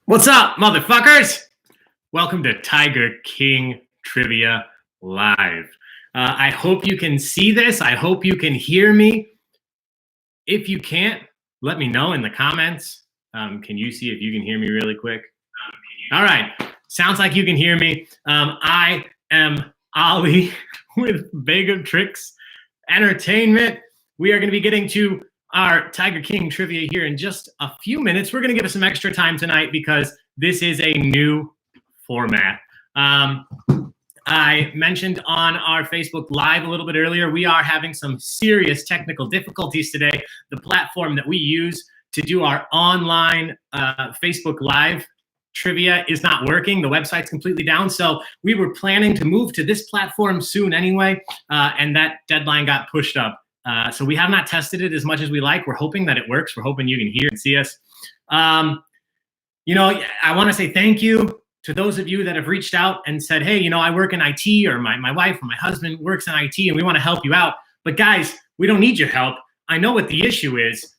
What's up, motherfuckers? Welcome to Tiger King Trivia Live. I hope you can see this. I hope you can hear me. If you can't, let me know in the comments. Can you see if you can hear me really quick? All right. Sounds like you can hear me. I am Ollie with Bag of Tricks Entertainment. We are going to be getting to our Tiger King trivia here in just a few minutes. We're going to give us some extra time tonight because this is a new format. I mentioned on our Facebook Live a little bit earlier, we are having some serious technical difficulties today. The platform that we use to do our online Facebook Live trivia is not working. The website's completely down. So we were planning to move to this platform soon anyway, and that deadline got pushed up. So we have not tested it as much as we like. We're hoping that it works. We're hoping you can hear and see us. You know, I want to say thank you to those of you that have reached out and said, hey, you know, I work in IT, or my wife or my husband works in IT, and we want to help you out. But guys, we don't need your help. I know what the issue is.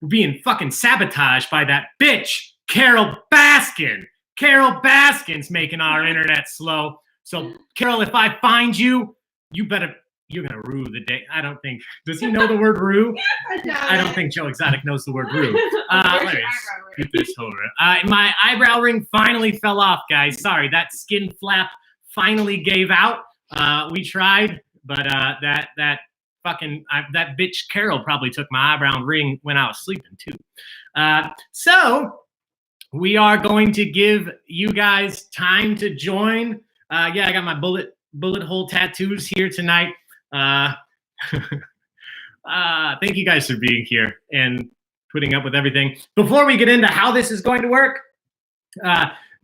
We're being fucking sabotaged by that bitch, Carol Baskin. Carol Baskin's making our internet slow. So, Carol, if I find you, you're going to rue the day. I don't think, does he know the word rue? I don't think Joe Exotic knows the word rue. Let me scoot this over. My eyebrow ring finally fell off, guys. Sorry, that skin flap finally gave out. We tried, but that bitch Carol probably took my eyebrow ring when I was sleeping too. So we are going to give you guys time to join. Yeah, I got my bullet hole tattoos here tonight. Thank you guys for being here and putting up with everything. Before we get into how this is going to work,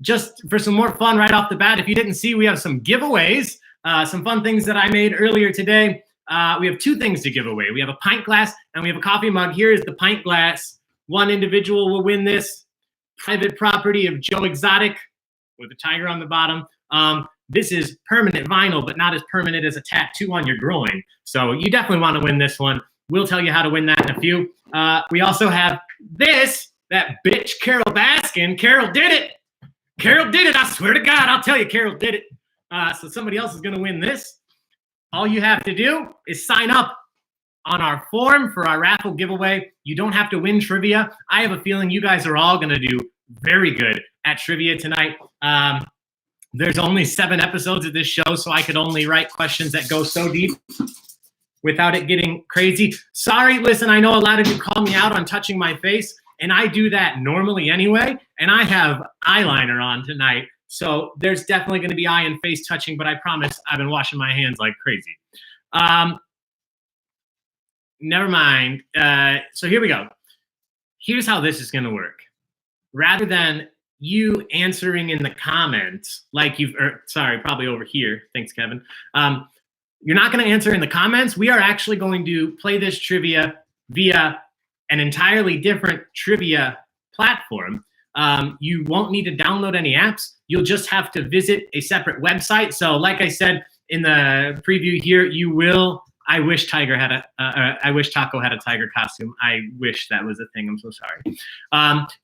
just for some more fun right off the bat, if you didn't see, we have some giveaways, some fun things that I made earlier today. We have two things to give away. We have a pint glass and we have a coffee mug. Here is the pint glass. One individual will win this private property of Joe Exotic with a tiger on the bottom. This is permanent vinyl, but not as permanent as a tattoo on your groin. So you definitely want to win this one. We'll tell you how to win that in a few. We also have this, that bitch Carol Baskin. Carol did it. Carol did it. I swear to God, I'll tell you, Carol did it. So somebody else is going to win this. All you have to do is sign up on our form for our raffle giveaway. You don't have to win trivia. I have a feeling you guys are all going to do very good at trivia tonight. There's only 7 episodes of this show, so I could only write questions that go so deep without it getting crazy. Sorry, listen, I know a lot of you call me out on touching my face, and I do that normally anyway, and I have eyeliner on tonight, so there's definitely going to be eye and face touching, but I promise I've been washing my hands like crazy. Never mind. So here we go. Here's how this is going to work. Rather than you answering in the comments like probably over here. Thanks, Kevin. You're not going to answer in the comments. We are actually going to play this trivia via an entirely different trivia platform. You won't need to download any apps. You'll just have to visit a separate website. So like I said in the preview here, you will, I wish Taco had a tiger costume. I wish that was a thing. I'm so sorry.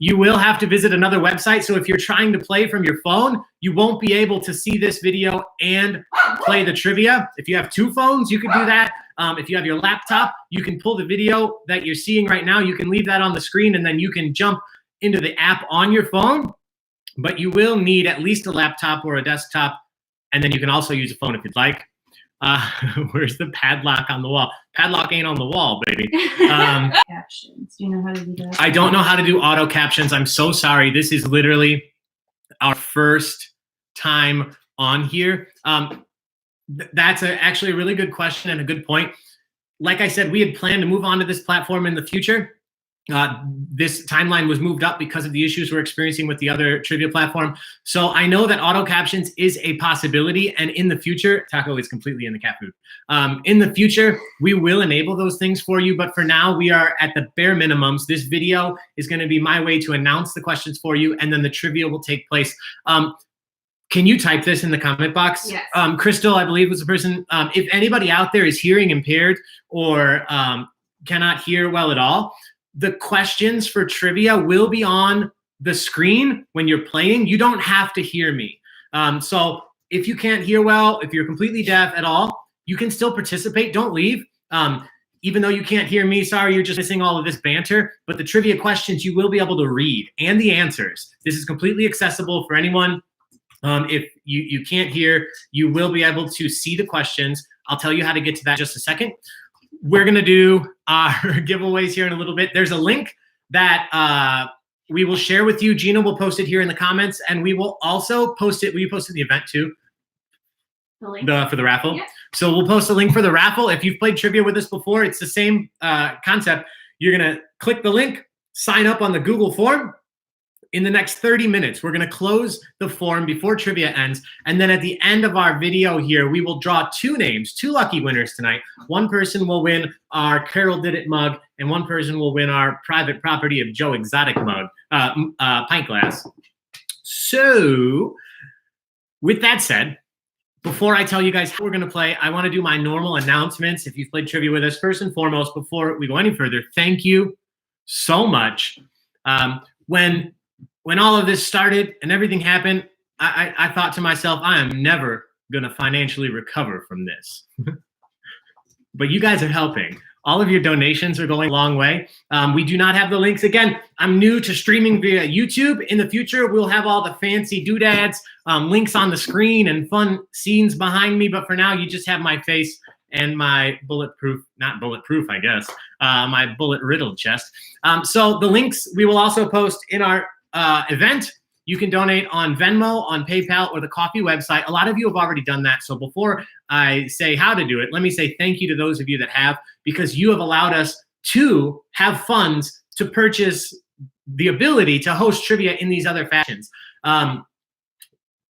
You will have to visit another website. So if you're trying to play from your phone, you won't be able to see this video and play the trivia. If you have 2 phones, you can do that. If you have your laptop, you can pull the video that you're seeing right now. You can leave that on the screen, and then you can jump into the app on your phone. But you will need at least a laptop or a desktop, and then you can also use a phone if you'd like. Where's the padlock on the wall? Padlock ain't on the wall, baby. Captions. Do you know how to do that? I don't know how to do auto captions. I'm so sorry. This is literally our first time on here. That's actually a really good question and a good point. Like I said, we had planned to move on to this platform in the future. This timeline was moved up because of the issues we're experiencing with the other trivia platform. So I know that auto captions is a possibility, and in the future, Taco is completely in the cat food. In the future, we will enable those things for you, but for now, we are at the bare minimums. This video is going to be my way to announce the questions for you, and then the trivia will take place. Can you type this in the comment box? Yes. Crystal, I believe, was the person. If anybody out there is hearing impaired or cannot hear well at all, the questions for trivia will be on the screen when you're playing, you don't have to hear me. So if you can't hear well, if you're completely deaf at all, you can still participate. Don't leave. Even though you can't hear me, sorry, you're just missing all of this banter. But the trivia questions you will be able to read, and the answers. This is completely accessible for anyone. If you can't hear, you will be able to see the questions. I'll tell you how to get to that in just a second. We're going to do our giveaways here in a little bit. There's a link that we will share with you. Gina will post it here in the comments, and we will also post it. Will you post it in the event too? The link? For the raffle? Yeah. So we'll post a link for the raffle. If you've played trivia with us before, it's the same concept. You're going to click the link, sign up on the Google form. In the next 30 minutes, we're going to close the form before trivia ends. And then at the end of our video here, we will draw 2 names, 2 lucky winners tonight. One person will win our Carol Did It mug, and one person will win our Private Property of Joe Exotic mug, pint glass. So with that said, before I tell you guys how we're going to play, I want to do my normal announcements. If you've played trivia with us, first and foremost, before we go any further, thank you so much. When all of this started and everything happened, I thought to myself, I am never going to financially recover from this. But you guys are helping. All of your donations are going a long way. We do not have the links. Again, I'm new to streaming via YouTube. In the future, we'll have all the fancy doodads, links on the screen, and fun scenes behind me. But for now, you just have my face and my not bulletproof, I guess, my bullet-riddled chest. So the links we will also post in our event. You can donate on Venmo, on PayPal, or the Ko-fi website. A lot of you have already done that. So before I say how to do it, let me say thank you to those of you that have, because you have allowed us to have funds to purchase the ability to host trivia in these other fashions.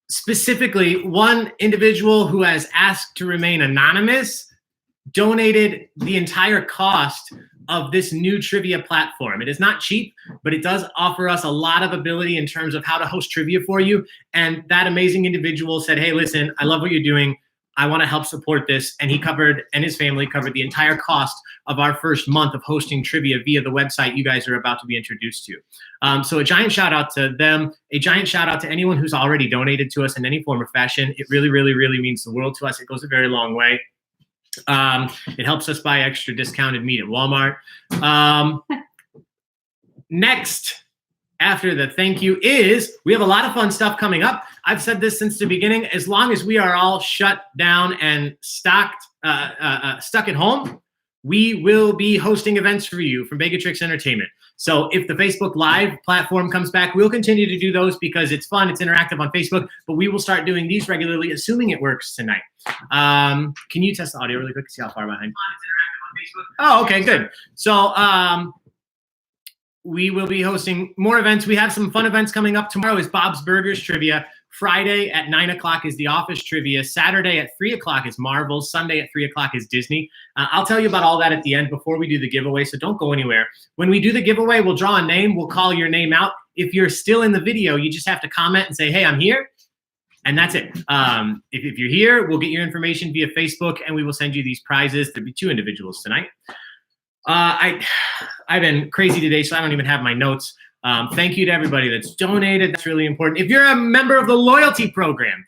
Specifically, one individual who has asked to remain anonymous donated the entire cost of this new trivia platform. It is not cheap, but it does offer us a lot of ability in terms of how to host trivia for you. And that amazing individual said, hey, listen, I love what you're doing. I want to help support this. And he covered, and his family covered, the entire cost of our first month of hosting trivia via the website you guys are about to be introduced to. So a giant shout out to them, a giant shout out to anyone who's already donated to us in any form or fashion. It really, really, really means the world to us. It goes a very long way. It helps us buy extra discounted meat at Walmart. Next, after the thank you, is we have a lot of fun stuff coming up. I've said this since the beginning. As long as we are all shut down and stuck at home, we will be hosting events for you from Begatrix Entertainment. So if the Facebook Live platform comes back, we'll continue to do those because it's fun, it's interactive on Facebook, but we will start doing these regularly, assuming it works tonight. Can you test the audio really quick, see how far behind? It's interactive on Facebook. Oh, okay, good. So we will be hosting more events. We have some fun events coming up. Tomorrow is Bob's Burgers Trivia. Friday at 9 o'clock is The Office Trivia. Saturday at 3 o'clock is Marvel. Sunday at 3 o'clock is Disney. I'll tell you about all that at the end before we do the giveaway, so don't go anywhere. When we do the giveaway, we'll draw a name. We'll call your name out. If you're still in the video, you just have to comment and say, hey, I'm here. And that's it. If you're here, we'll get your information via Facebook, and we will send you these prizes. There'll be 2 individuals tonight. I've been crazy today, so I don't even have my notes. Thank you to everybody that's donated. That's really important. If you're a member of the loyalty program,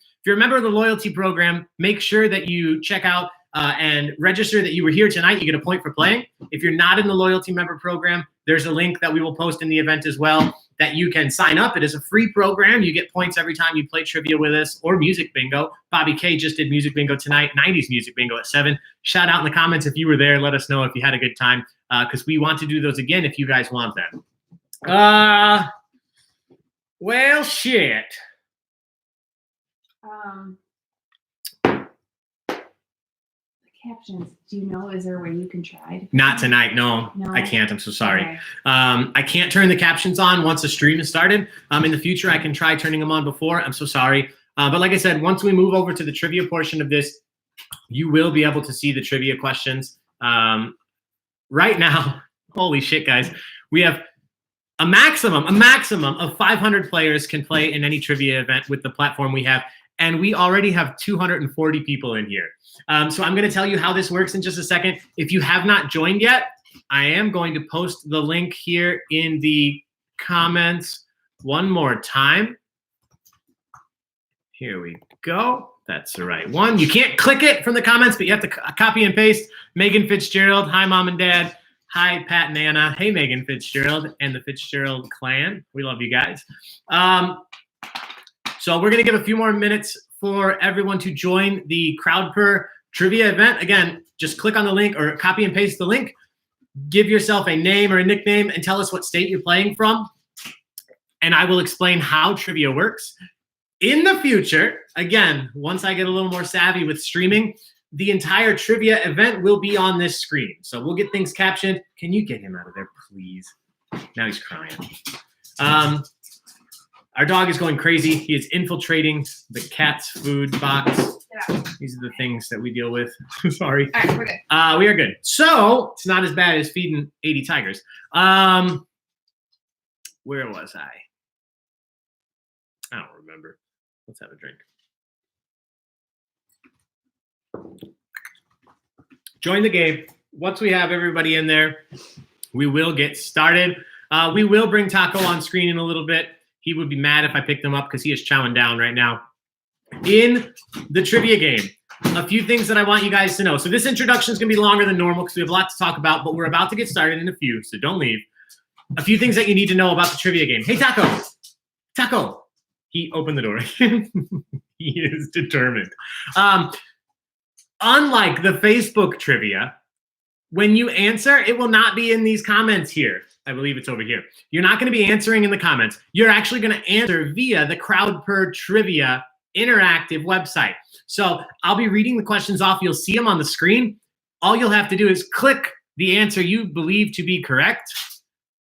make sure that you check out and register that you were here tonight. You get a point for playing. If you're not in the loyalty member program, there's a link that we will post in the event as well that you can sign up. It is a free program. You get points every time you play trivia with us or music bingo. Bobby K just did music bingo tonight, 90s music bingo at 7. Shout out in the comments if you were there. Let us know if you had a good time because we want to do those again if you guys want them. Well, shit. The captions, do you know, is there a way you can try? Not tonight, no. I can't, I'm so sorry. Okay. I can't turn the captions on once the stream is started. In the future, I can try turning them on before. I'm so sorry. But like I said, once we move over to the trivia portion of this, you will be able to see the trivia questions. Right now, holy shit, guys, we have a maximum of 500 players can play in any trivia event with the platform we have. And we already have 240 people in here. So I'm going to tell you how this works in just a second. If you have not joined yet, I am going to post the link here in the comments. one more time. Here we go. That's the right one. You can't click it from the comments, but you have to copy and paste. Megan Fitzgerald. Hi, Mom and Dad. Hi, Pat and Anna. Hey, Megan Fitzgerald and the Fitzgerald clan. We love you guys. So we're going to give a few more minutes for everyone to join the CrowdPurr trivia event. Again, just click on the link or copy and paste the link. Give yourself a name or a nickname and tell us what state you're playing from. And I will explain how trivia works. In the future, again, once I get a little more savvy with streaming, the entire trivia event will be on this screen. So we'll get things captioned. Can you get him out of there, please? Now he's crying. Our dog is going crazy. He is infiltrating the cat's food box. Yeah. These are the things that we deal with. Sorry. All right, we're good. We are good. So it's not as bad as feeding 80 tigers. Where was I? I don't remember. Let's have a drink. Join the game. Once we have everybody in there, we will get started. We will bring Taco on screen in a little bit. He would be mad if I picked him up because he is chowing down right now. In the trivia game, a few things that I want you guys to know. So this introduction is going to be longer than normal because we have a lot to talk about, but we're about to get started in a few, so don't leave. A few things that you need to know about the trivia game. Hey, Taco. Taco. He opened the door. He is determined. Unlike the Facebook trivia, when you answer, it will not be in these comments here. I believe it's over here. You're not going to be answering in the comments. You're actually going to answer via the CrowdPurr Trivia interactive website. So I'll be reading the questions off. You'll see them on the screen. All you'll have to do is click the answer you believe to be correct,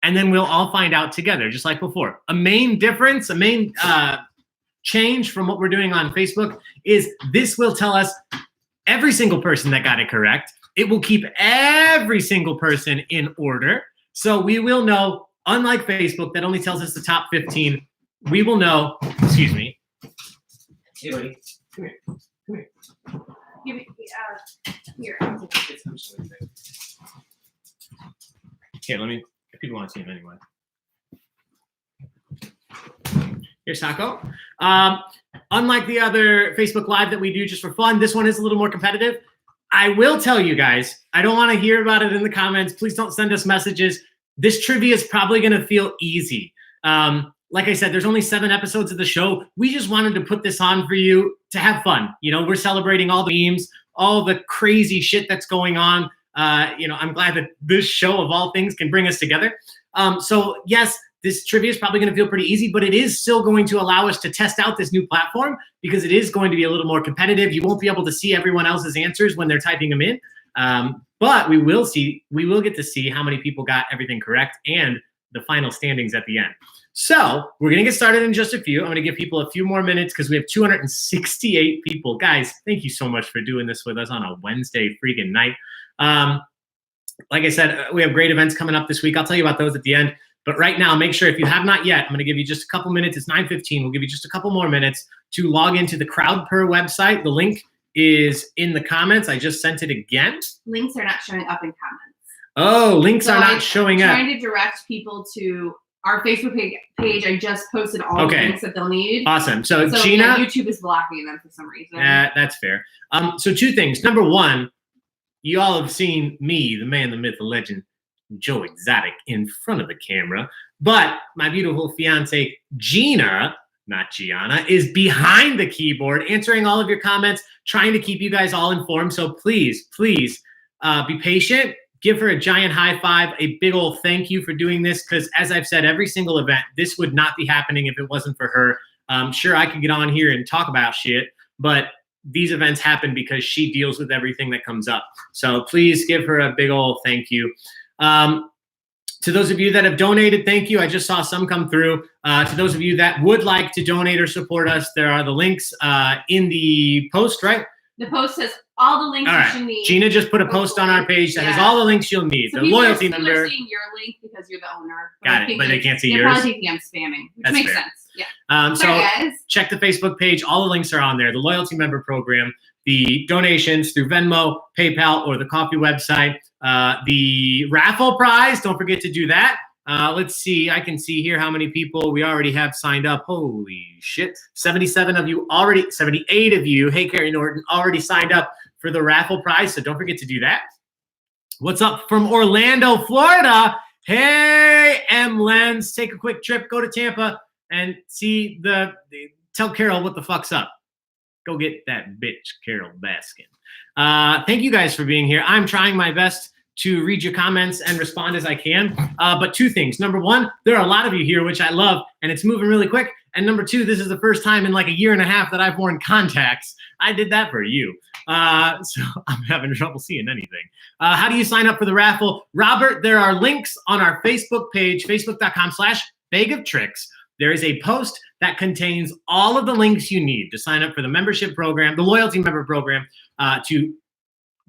and then we'll all find out together, just like before. A main difference, a main change from what we're doing on Facebook is this will tell us every single person that got it correct. It will keep every single person in order. So we will know, unlike Facebook that only tells us the top 15, we will know, excuse me. Hey, buddy, come here, come here. Give me, here. Here, let me, if people want to see him anyway. Here's Taco. Unlike the other Facebook Live that we do just for fun, this one is a little more competitive. I will tell you guys, I don't want to hear about it in the comments. Please don't send us messages. This trivia is probably going to feel easy. Like I said, there's only 7 episodes of the show. We just wanted to put this on for you to have fun. You know, we're celebrating all the memes, all the crazy shit that's going on. You know, I'm glad that this show of all things can bring us together. So yes, this trivia is probably going to feel pretty easy, but it is still going to allow us to test out this new platform because it is going to be a little more competitive. You won't be able to see everyone else's answers when they're typing them in. But we will get to see how many people got everything correct and the final standings at the end. So we're going to get started in just a few. I'm going to give people a few more minutes because we have 268 people. Guys, thank you so much for doing this with us on a Wednesday freaking night. Like I said, we have great events coming up this week. I'll tell you about those at the end. But right now, make sure if you have not yet, I'm going to give you just a couple minutes. It's 9:15. We'll give you just a couple more minutes to log into the CrowdPurr website. The link is in the comments. I just sent it again. Links are not showing up in comments. Oh, links are not showing up. I'm trying to direct people to our Facebook page. I just posted all the links that they'll need. Awesome. So Gina, yeah, YouTube is blocking them for some reason. That's fair. So 2 things. Number 1, you all have seen me, the man, the myth, the legend, Joe Exotic, in front of the camera. But my beautiful fiance, Gina, not Gianna, is behind the keyboard, answering all of your comments, trying to keep you guys all informed. So please, please be patient. Give her a giant high five, a big old thank you for doing this. Because as I've said, every single event, this would not be happening if it wasn't for her. Sure, I could get on here and talk about shit, but these events happen because she deals with everything that comes up. So please give her a big old thank you. To those of you that have donated, thank you. I just saw some come through. To those of you that would like to donate or support us, there are the links in the post, right? The post has all the links you should need. Gina just put a post on our page that has all the links you'll need. So the loyalty people member. are seeing your link because you're the owner. Got it, but they can't see yours. They're probably thinking I'm spamming, which makes sense. Yeah. So guys. Check the Facebook page. All the links are on there. The loyalty member program, the donations through Venmo, PayPal, or the coffee website. The raffle prize, don't forget to do that. Let's see. I can see here how many people we already have signed up. Holy shit. 77 of you already, 78 of you, hey, Carrie Norton, already signed up for the raffle prize. So don't forget to do that. What's up from Orlando, Florida? Hey, M. Lens, take a quick trip, go to Tampa and see tell Carol what the fuck's up. Go get that bitch, Carol Baskin. Thank you guys for being here. I'm trying my best to read your comments and respond as I can. But two things. Number one, there are a lot of you here, which I love, and it's moving really quick. And number two, this is the first time in like a year and a half that I've worn contacts. I did that for you. So I'm having trouble seeing anything. How do you sign up for the raffle? Robert, there are links on our Facebook page, facebook.com/bagoftricks. There is a post that contains all of the links you need to sign up for the membership program, the loyalty member program, to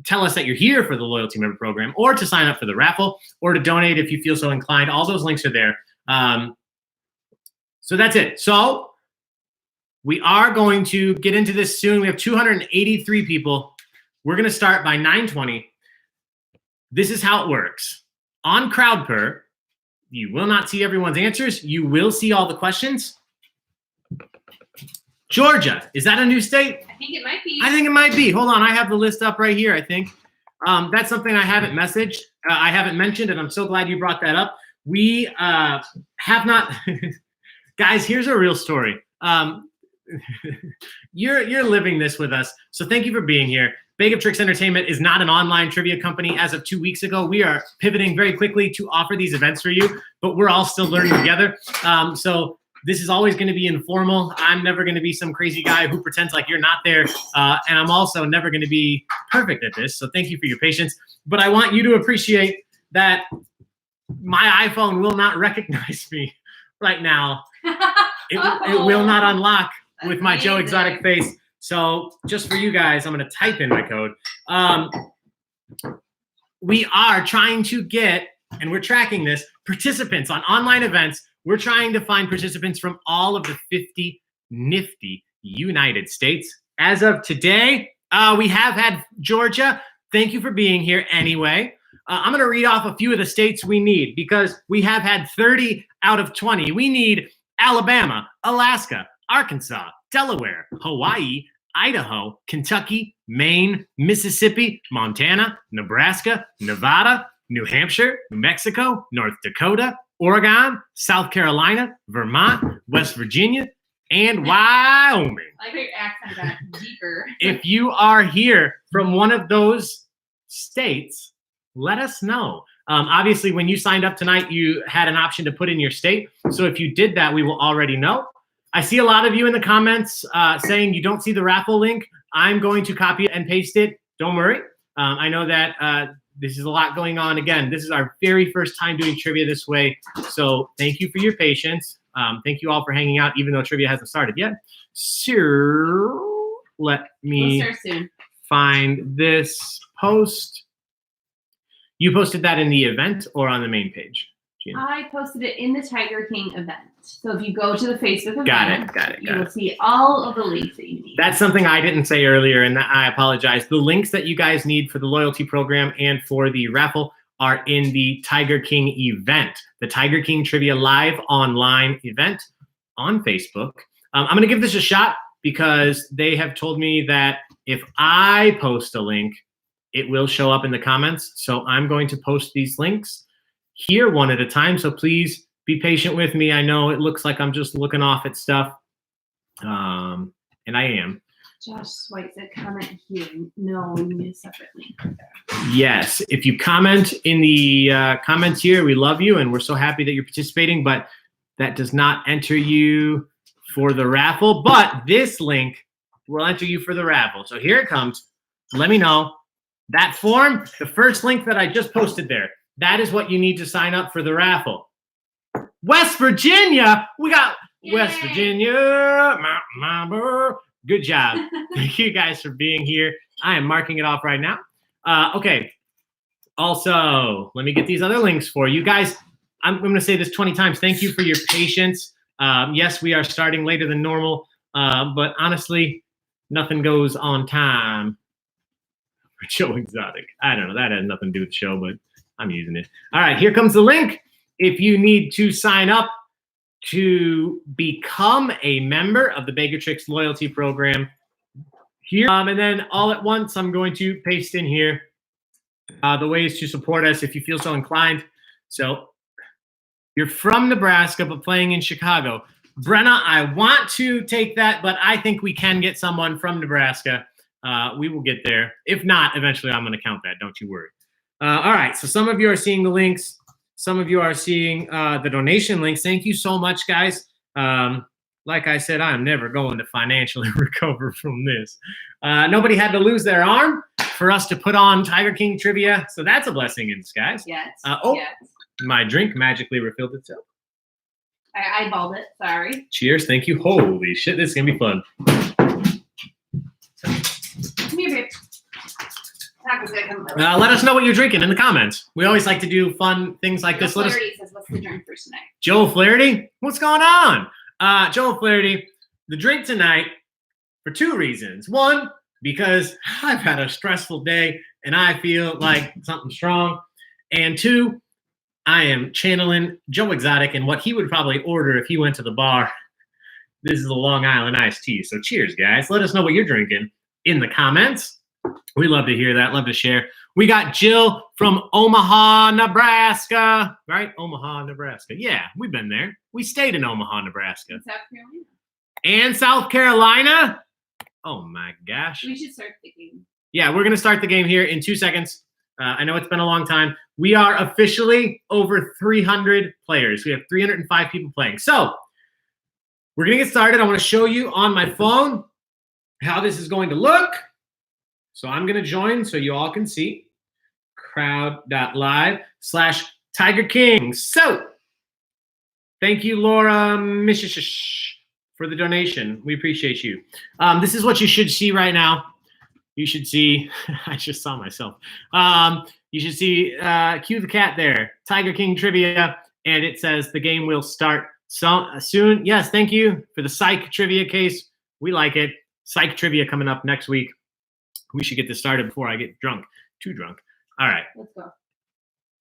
tell us that you're here for the loyalty member program, or to sign up for the raffle, or to donate if you feel so inclined. All those links are there. So that's it. So we are going to get into this soon. We have 283 people. We're going to start by 9:20. This is how it works. On CrowdPer, you will not see everyone's answers. You will see all the questions. Georgia, is that a new state? I think it might be. I think it might be. Hold on, I have the list up right here, I think. That's something I haven't messaged. I haven't mentioned, and I'm so glad you brought that up. We have not... Guys, here's a real story. You're living this with us, so thank you for being here. Bag of Tricks Entertainment is not an online trivia company. As of 2 weeks ago, we are pivoting very quickly to offer these events for you, but we're all still learning together. So this is always going to be informal. I'm never going to be some crazy guy who pretends like you're not there, and I'm also never going to be perfect at this, so thank you for your patience. But I want you to appreciate that my iPhone will not recognize me right now. It will not unlock with my Joe Exotic face. So just for you guys, I'm going to type in my code. We are trying to get, and we're tracking this, participants on online events. We're trying to find participants from all of the 50 nifty United States. As of today, we have had Georgia. Thank you for being here anyway. I'm going to read off a few of the states we need because we have had 30 out of 20. We need Alabama, Alaska, Arkansas, Delaware, Hawaii, Idaho, Kentucky, Maine, Mississippi, Montana, Nebraska, Nevada, New Hampshire, New Mexico, North Dakota, Oregon, South Carolina, Vermont, West Virginia, and Wyoming. I like your accent got deeper. If you are here from one of those states, let us know. Obviously, when you signed up tonight, you had an option to put in your state. So if you did that, we will already know. I see a lot of you in the comments saying you don't see the raffle link. I'm going to copy it and paste it. Don't worry. I know that this is a lot going on. Again, this is our very first time doing trivia this way. So thank you for your patience. Thank you all for hanging out, even though trivia hasn't started yet. So let me find this post. You posted that in the event or on the main page? Gina? I posted it in the Tiger King event. So if you go to the Facebook event, got it. You will see all of the links that you need. That's something I didn't say earlier, and I apologize. The links that you guys need for the loyalty program and for the raffle are in the Tiger King event, the Tiger King Trivia Live online event on Facebook. I'm going to give this a shot because they have told me that if I post a link, it will show up in the comments. So I'm going to post these links here one at a time. So please be patient with me. I know it looks like I'm just looking off at stuff, and I am. Josh White said comment here. No, you need a separate link. Yes, if you comment in the comments here, we love you, and we're so happy that you're participating, but that does not enter you for the raffle. But this link will enter you for the raffle. So here it comes. Let me know. That form, the first link that I just posted there, that is what you need to sign up for the raffle. West Virginia, we got Yay. West Virginia. Good job. Thank you guys for being here. I am marking it off right now. Okay. Also, let me get these other links for you guys. I'm going to say this 20 times. Thank you for your patience. Yes, we are starting later than normal, but honestly, nothing goes on time. Joe Exotic. I don't know. That has nothing to do with the show, but I'm using it. All right, here comes the link. if you need to sign up to become a member of the Begatrix loyalty program here. And then all at once, I'm going to paste in here the ways to support us if you feel so inclined. So you're from Nebraska, but playing in Chicago. Brenna, I want to take that, but I think we can get someone from Nebraska. We will get there. If not, eventually I'm going to count that. Don't you worry. All right. So some of you are seeing the links. Some of you are seeing the donation links. Thank you so much, guys. Like I said, I'm never going to financially recover from this. Nobody had to lose their arm for us to put on Tiger King trivia. So that's a blessing in disguise. Yes. Yes. My drink magically refilled itself. I eyeballed it. Sorry. Cheers. Thank you. Holy shit. This is going to be fun. Come here, babe. Let us know what you're drinking in the comments. We always like to do fun things like this. Joe Flaherty says, what's the drink for tonight? Joe Flaherty? What's going on? Joe Flaherty, the drink tonight for two reasons. One, because I've had a stressful day and I feel like something strong. And two, I am channeling Joe Exotic and what he would probably order if he went to the bar. This is a Long Island iced tea. So cheers, guys. Let us know what you're drinking in the comments. We love to hear that. Love to share. We got Jill from Omaha, Nebraska. Right? Omaha, Nebraska. Yeah, we've been there. We stayed in Omaha, Nebraska. South Carolina. And South Carolina. Oh, my gosh. We should start the game. Yeah, we're going to start the game here in 2 seconds. I know it's been a long time. We are officially over 300 players. We have 305 people playing. So we're going to get started. I want to show you on my phone how this is going to look. So I'm going to join so you all can see crowd.live/Tiger King. So thank you, Laura Mishish, for the donation. We appreciate you. This is what you should see right now. You should see, I just saw myself. You should see, cue the cat there, Tiger King trivia, and it says the game will start soon. Yes, thank you for the psych trivia case. We like it. Psych trivia coming up next week. We should get this started before I get drunk. Too drunk. All right. Let's go.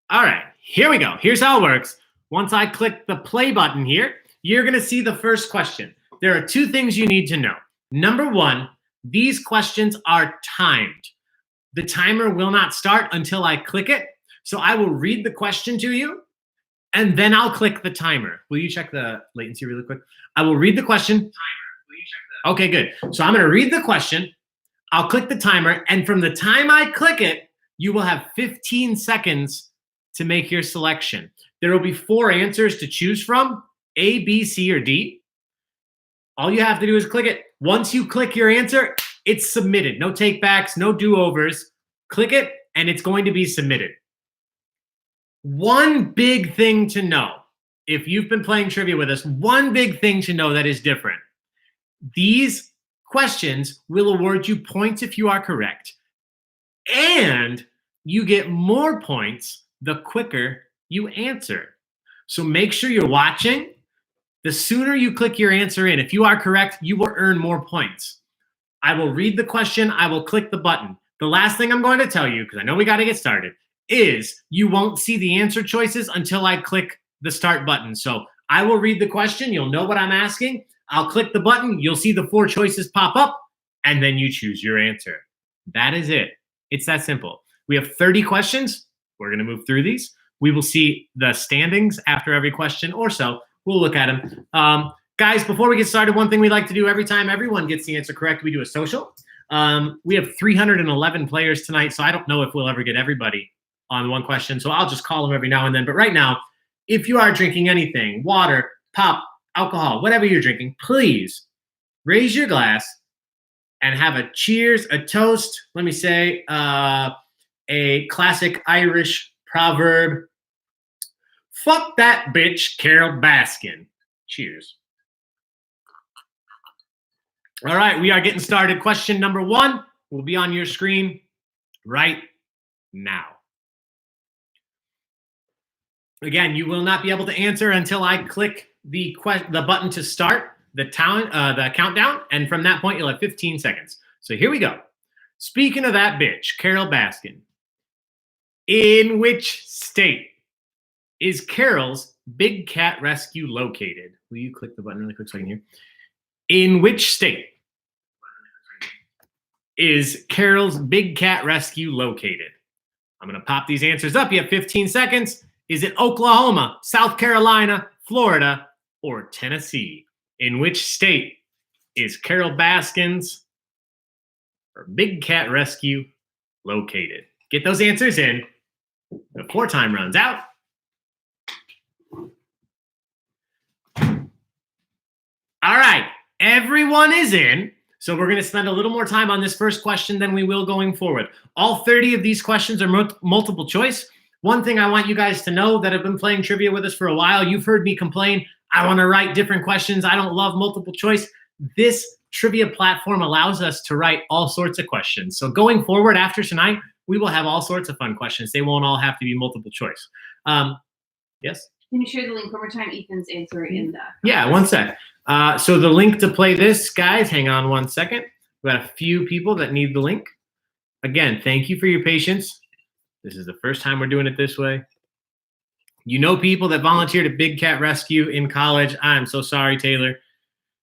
All right. Here we go. Here's how it works. Once I click the play button here, you're going to see the first question. There are two things you need to know. Number one, these questions are timed. The timer will not start until I click it. So I will read the question to you, and then I'll click the timer. Will you check the latency really quick? I will read the question. Timer. Will you check the? Okay, good. So I'm going to read the question. I'll click the timer, and from the time I click it, you will have 15 seconds to make your selection. There will be 4 answers to choose from, A, B, C, or D. All you have to do is click it. Once you click your answer, it's submitted. No takebacks, no do-overs. Click it, and it's going to be submitted. One big thing to know, if you've been playing trivia with us, one big thing to know that is different. These questions will award you points if you are correct. And you get more points the quicker you answer. So make sure you're watching. The sooner you click your answer in, if you are correct, you will earn more points. I will read the question. I will click the button. The last thing I'm going to tell you, because I know we got to get started, is you won't see the answer choices until I click the start button. So I will read the question. You'll know what I'm asking. I'll click the button. You'll see the 4 choices pop up, and then you choose your answer. That is it. It's that simple. We have 30 questions. We're going to move through these. We will see the standings after every question or so. We'll look at them. Guys, before we get started, one thing we like to do every time everyone gets the answer correct, we do a social. We have 311 players tonight, so I don't know if we'll ever get everybody on one question. So I'll just call them every now and then. But right now, if you are drinking anything, water, pop, alcohol, whatever you're drinking, please raise your glass and have a cheers, a toast. Let me say a classic Irish proverb. Fuck that bitch, Carol Baskin. Cheers. All right, we are getting started. Question number 1 will be on your screen right now. Again, you will not be able to answer until I click the button to start the countdown, and from that point, you'll have 15 seconds. So here we go. Speaking of that bitch, Carol Baskin, in which state is Carol's Big Cat Rescue located? Will you click the button really quick so I can hear? In which state is Carol's Big Cat Rescue located? I'm going to pop these answers up. You have 15 seconds. Is it Oklahoma, South Carolina, Florida, or Tennessee? In which state is Carol Baskins or Big Cat Rescue located? Get those answers in before time runs out. All right, everyone is in. So we're going to spend a little more time on this first question than we will going forward. All 30 of these questions are multiple choice. One thing I want you guys to know that have been playing trivia with us for a while, you've heard me complain, I want to write different questions. I don't love multiple choice. This trivia platform allows us to write all sorts of questions. So going forward after tonight, we will have all sorts of fun questions. They won't all have to be multiple choice. Yes? Can you share the link one more time? Ethan's answering in the... Yeah, one sec. So the link to play this, guys, hang on one second. We got a few people that need the link. Again, thank you for your patience. This is the first time we're doing it this way. You know people that volunteered at Big Cat Rescue in college. I'm so sorry, Taylor.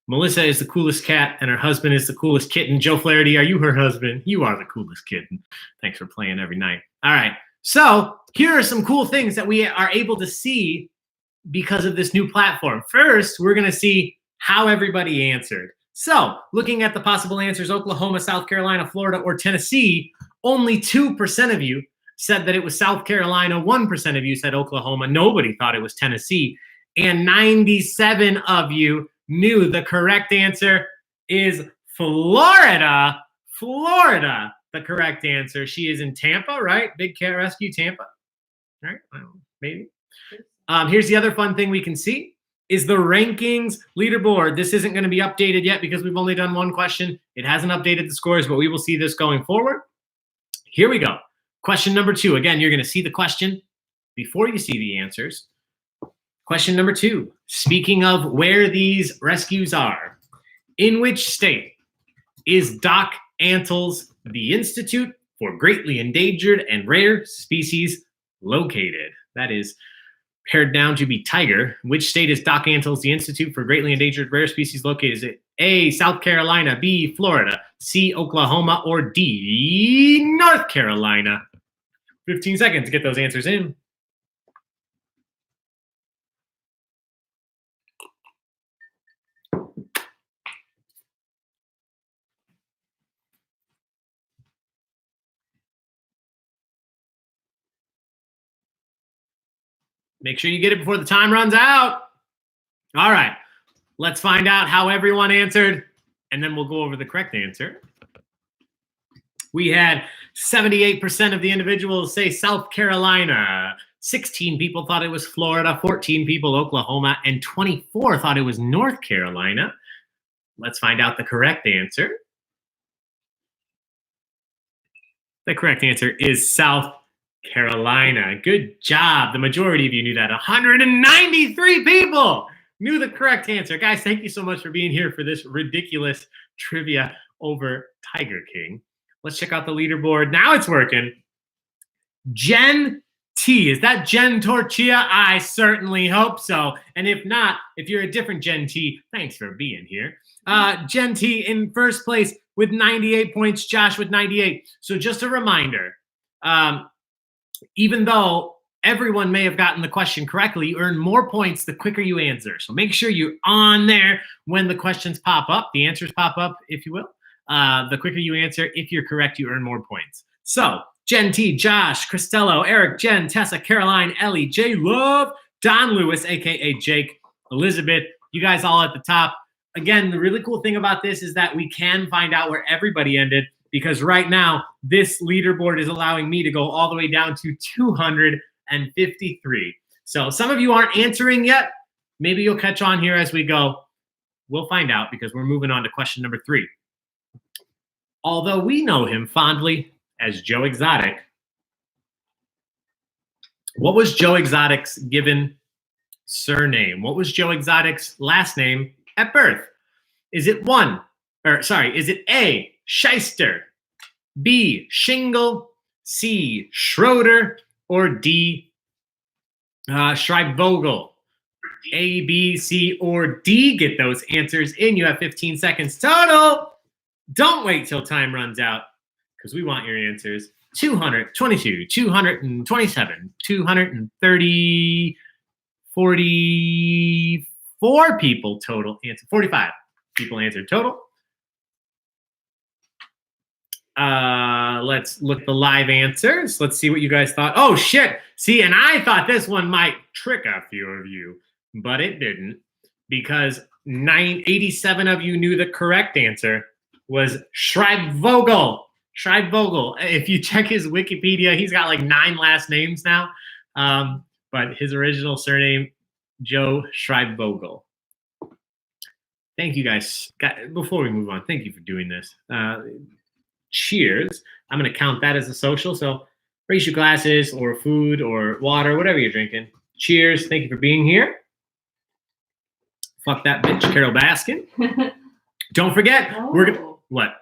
Melissa is the coolest cat, and her husband is the coolest kitten. Joe Flaherty, are you her husband? You are the coolest kitten. Thanks for playing every night. All right. So here are some cool things that we are able to see because of this new platform. First, we're going to see how everybody answered. So looking at the possible answers, Oklahoma, South Carolina, Florida, or Tennessee, only 2% of you said that it was South Carolina. 1% of you said Oklahoma. Nobody thought it was Tennessee. And 97 of you knew the correct answer is Florida. Florida, the correct answer. She is in Tampa, right? Big Cat Rescue, Tampa. All right, well, maybe. Here's the other fun thing we can see is the rankings leaderboard. This isn't going to be updated yet because we've only done one question. It hasn't updated the scores, but we will see this going forward. Here we go. Question number 2. Again, you're going to see the question before you see the answers. Question number 2. Speaking of where these rescues are, in which state is Doc Antle's the Institute for Greatly Endangered and Rare Species located? That is pared down to be tiger. Which state is Doc Antle's the Institute for Greatly Endangered Rare Species located? Is it A, South Carolina, B, Florida, C, Oklahoma, or D, North Carolina? 15 seconds to get those answers in. Make sure you get it before the time runs out. All right, let's find out how everyone answered, and then we'll go over the correct answer. We had 78% of the individuals say South Carolina. 16 people thought it was Florida, 14 people Oklahoma, and 24 thought it was North Carolina. Let's find out the correct answer. The correct answer is South Carolina. Good job. The majority of you knew that. 193 people knew the correct answer. Guys, thank you so much for being here for this ridiculous trivia over Tiger King. Let's check out the leaderboard. Now it's working. Jen T. Is that Jen Torchia? I certainly hope so. And if not, if you're a different Jen T, thanks for being here. Jen T in first place with 98 points. Josh with 98. So just a reminder, even though everyone may have gotten the question correctly, you earn more points the quicker you answer. So make sure you're on there when the questions pop up, the answers pop up, if you will. The quicker you answer, if you're correct, you earn more points. So Jen T, Josh, Cristello, Eric, Jen, Tessa, Caroline, Ellie, J Love, Don Lewis, aka Jake, Elizabeth, you guys all at the top. Again, the really cool thing about this is that we can find out where everybody ended, because right now this leaderboard is allowing me to go all the way down to 253. So some of you aren't answering yet. Maybe you'll catch on here as we go. We'll find out because we're moving on to question number 3. Although we know him fondly as Joe Exotic, what was Joe Exotic's given surname? What was Joe Exotic's last name at birth? Is it A, Shyster, B, Shingle, C, Schroeder, or D, Schreibvogel. A, B, C, or D. Get those answers in. You have 15 seconds total. Don't wait till time runs out because we want your answers. 222, 227, 230, 44 people total answer. 45 people answered total. Let's look at the live answers. Let's see what you guys thought. Oh, shit. See, and I thought this one might trick a few of you, but it didn't because 87 of you knew the correct answer was Schreibvogel. Schreibvogel. If you check his Wikipedia, he's got like 9 last names now. But his original surname, Joe Schreibvogel. Thank you guys. Before we move on, thank you for doing this. Cheers. I'm going to count that as a social. So raise your glasses or food or water, whatever you're drinking. Cheers. Thank you for being here. Fuck that bitch, Carol Baskin. Don't forget, we're going to... What?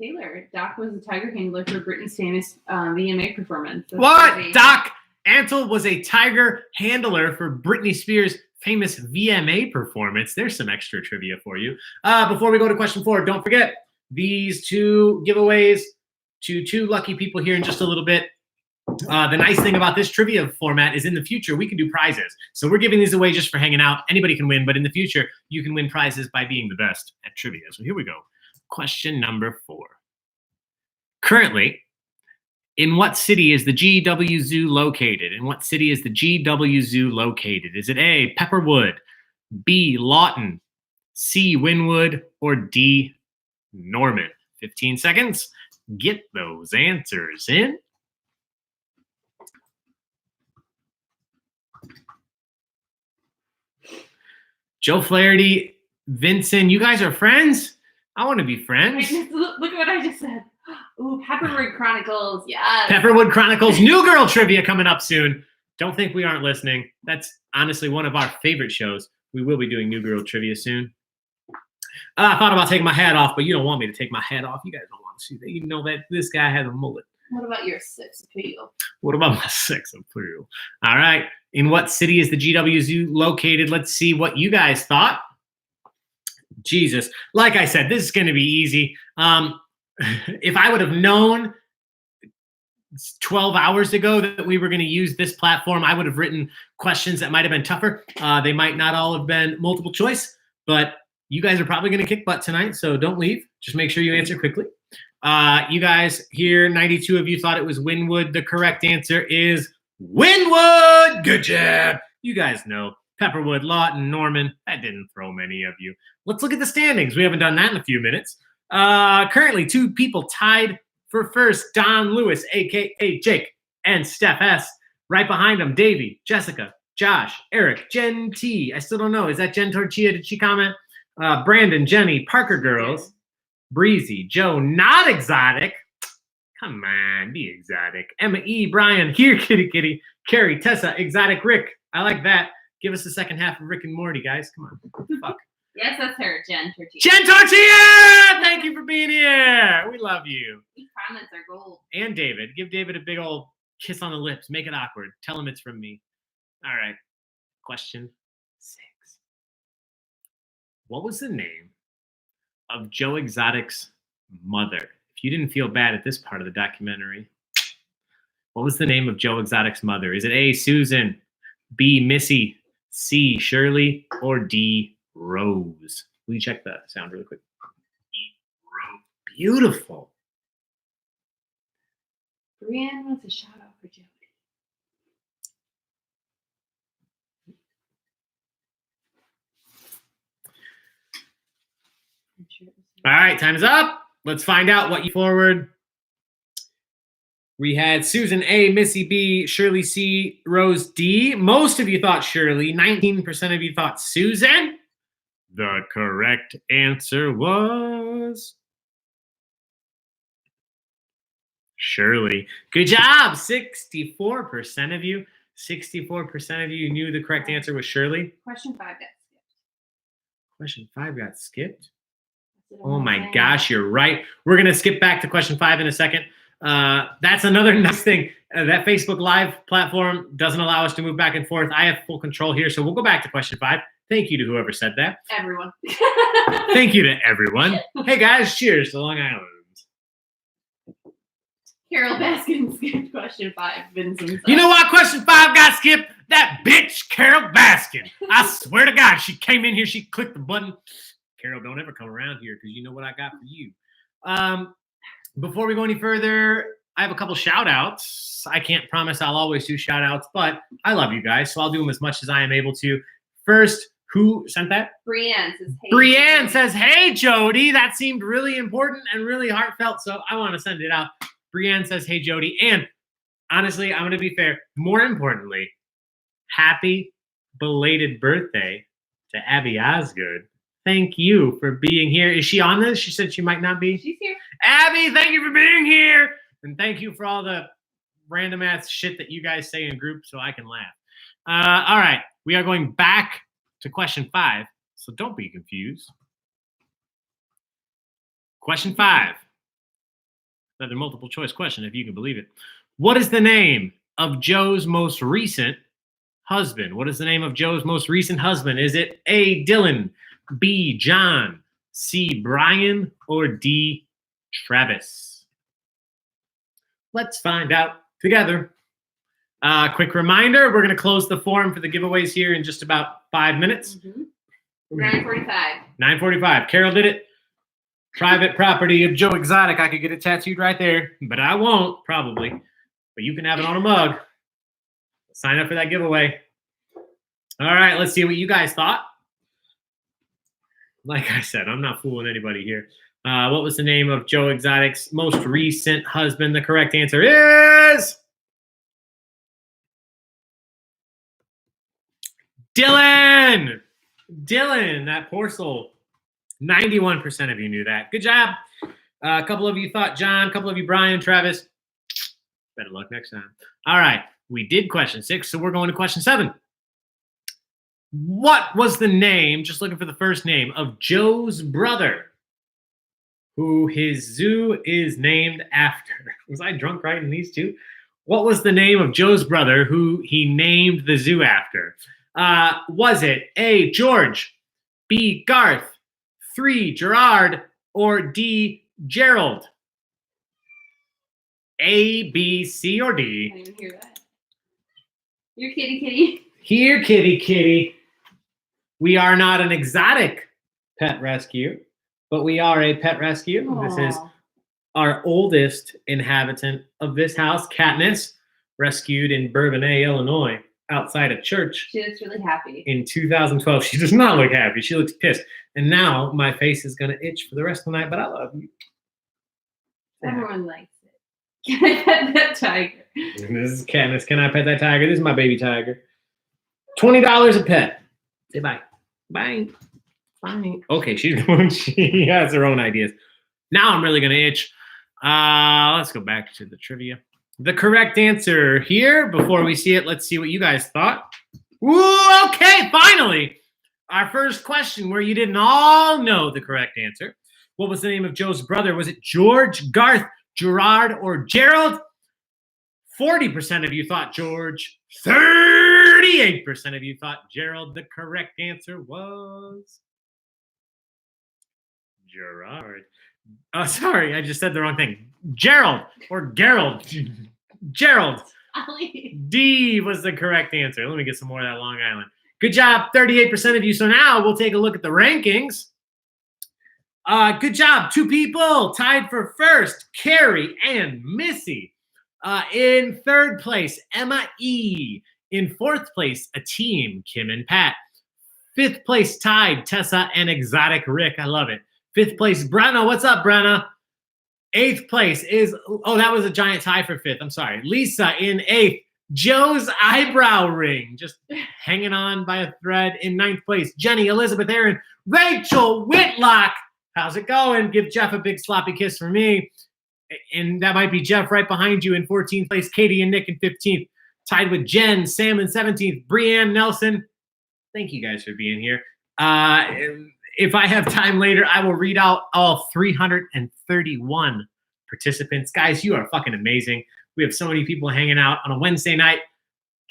Taylor. Doc was a tiger handler for Britney's famous VMA performance. That's what? crazy. Doc Antle was a tiger handler for Britney Spears' famous VMA performance. There's some extra trivia for you. Before we go to question 4, don't forget these 2 giveaways to 2 lucky people here in just a little bit. The nice thing about this trivia format is in the future, we can do prizes. So we're giving these away just for hanging out. Anybody can win, but in the future, you can win prizes by being the best at trivia. So here we go. Question number 4. Currently, in what city is the GW Zoo located? In what city is the GW Zoo located? Is it A, Pepperwood, B, Lawton, C, Wynwood, or D, Norman? 15 seconds. Get those answers in. Joe Flaherty, Vincent, you guys are friends? I want to be friends. Look at what I just said. Ooh, Pepperwood Chronicles, yes. Pepperwood Chronicles, New Girl trivia coming up soon. Don't think we aren't listening. That's honestly one of our favorite shows. We will be doing New Girl trivia soon. I thought about taking my hat off, but you don't want me to take my hat off. You guys don't want to see that. You know that this guy has a mullet. What about your sex appeal? What about my sex appeal? All right. In what city is the GW Zoo located? Let's see what you guys thought. Jesus. Like I said, this is going to be easy. If I would have known 12 hours ago that we were going to use this platform, I would have written questions that might have been tougher. They might not all have been multiple choice, but you guys are probably going to kick butt tonight, so don't leave. Just make sure you answer quickly. You guys here, 92 of you thought it was Wynwood. The correct answer is Wynwood. Good job. You guys know Pepperwood, Lawton, Norman. That didn't throw many of you. Let's look at the standings. We haven't done that in a few minutes. Currently, 2 people tied for first. Don Lewis, a.k.a. Jake, and Steph S. Right behind them, Davey, Jessica, Josh, Eric, Jen T. I still don't know. Is that Jen Torchia? Did she comment? Brandon, Jenny, Parker Girls, Breezy, Joe, not exotic. Come on, be exotic. Emma E, Brian, here, kitty, kitty, Carrie, Tessa, exotic Rick. I like that. Give us the second half of Rick and Morty, guys. Come on. Fuck. Yes, that's her, Jen Tortilla. Jen Tortilla! Thank you for being here. We love you. These comments are gold. And David. Give David a big old kiss on the lips. Make it awkward. Tell him it's from me. All right. Question 6. What was the name of Joe Exotic's mother? If you didn't feel bad at this part of the documentary, what was the name of Joe Exotic's mother? Is it A, Susan, B, Missy, C, Shirley, or D, Rose? Will you check the sound really quick? D, Rose. Beautiful. Brienne wants a shout out for Jody. All right, time is up. Let's find out what you forward. We had Susan A, Missy B, Shirley C, Rose D. Most of you thought Shirley. 19% of you thought Susan. The correct answer was Shirley. Good job. 64% of you. 64% of you knew the correct answer was Shirley. Question 5 got skipped. Question 5 got skipped. Oh my gosh, you're right. We're going to skip back to question 5 in a second. That's another nice thing. That Facebook Live platform doesn't allow us to move back and forth. I have full control here. So we'll go back to question 5. Thank you to whoever said that. Everyone. Thank you to everyone. Hey, guys, cheers to Long Island. Carol Baskin skipped question 5. Vincent. You know what? Question 5 got skipped. That bitch, Carol Baskin. I swear to God, she came in here. She clicked the button. Carol, don't ever come around here because you know what I got for you. Before we go any further, I have a couple shout outs. I can't promise I'll always do shout outs, but I love you guys, so I'll do them as much as I am able to. First, who sent that? Brienne says, hey. Brienne says, hey, Jody. That seemed really important and really heartfelt, so I want to send it out. Brienne says, hey, Jody. And honestly, I'm going to be fair. More importantly, happy belated birthday to Abby Osgood. Thank you for being here. Is she on this? She said she might not be. She's here. Abby, thank you for being here. And thank you for all the random ass shit that you guys say in group so I can laugh. All right. We are going back to question 5. So don't be confused. Question 5. Another multiple choice question, if you can believe it. What is the name of Joe's most recent husband? What is the name of Joe's most recent husband? Is it A, Dylan, B, John, C, Brian, or D, Travis? Let's find out together. Quick reminder, we're going to close the form for the giveaways here in just about 5 minutes. 9:45. 9:45. Carol did it. Private property of Joe Exotic. I could get it tattooed right there, but I won't, probably. But you can have it on a mug. Sign up for that giveaway. All right, let's see what you guys thought. Like I said, I'm not fooling anybody here. What was the name of Joe Exotic's most recent husband? The correct answer is Dylan. Dylan, that poor soul. 91% of you knew that. Good job. A couple of you thought John, a couple of you Brian, Travis. Better luck next time. All right, we did question 6, so we're going to question 7. What was the name, just looking for the first name, of Joe's brother, who his zoo is named after? Was I drunk writing these two? What was the name of Joe's brother who he named the zoo after? Was it A, George, B, Garth, 3, Gerard, or D, Gerald? A, B, C, or D? I didn't even hear that. Here, kitty, kitty. Here, kitty, kitty. We are not an exotic pet rescue, but we are a pet rescue. Aww. This is our oldest inhabitant of this house, Katniss, rescued in Bourbonnais, Illinois, outside a church. She looks really happy. In 2012. She does not look happy. She looks pissed. And now my face is going to itch for the rest of the night, but I love you. Everyone likes it. Can I pet that tiger? This is Katniss. Can I pet that tiger? This is my baby tiger. $20 a pet. Say bye. Bye. Bye. Okay, she's going. She has her own ideas. Now I'm really going to itch. Let's go back to the trivia. The correct answer here, before we see it, let's see what you guys thought. Ooh, okay, finally. Our first question where you didn't all know the correct answer. What was the name of Joe's brother? Was it George, Garth, Gerard, or Gerald? 40% of you thought George. 38% of you thought Gerald. The correct answer was Gerard. Oh, sorry, I just said the wrong thing. Gerald or Gerald. Gerald. D was the correct answer. Let me get some more of that Long Island. Good job, 38% of you. So now we'll take a look at the rankings. Good job. 2 people tied for first, Carrie and Missy. In 3rd place, Emma E. In 4th place, a team, Kim and Pat. 5th place tied, Tessa and Exotic Rick. I love it. 5th place, Brenna. What's up, Brenna? 8th place is, oh, that was a giant tie for 5th. I'm sorry. Lisa in 8th. Joe's eyebrow ring, just hanging on by a thread. In 9th place, Jenny, Elizabeth, Aaron, Rachel Whitlock. How's it going? Give Jeff a big sloppy kiss for me. And that might be Jeff right behind you in 14th place. Katie and Nick in 15th. Tied with Jen, Sam in 17th. Brianne Nelson. Thank you guys for being here. If I have time later, I will read out all 331 participants. Guys, you are fucking amazing. We have so many people hanging out on a Wednesday night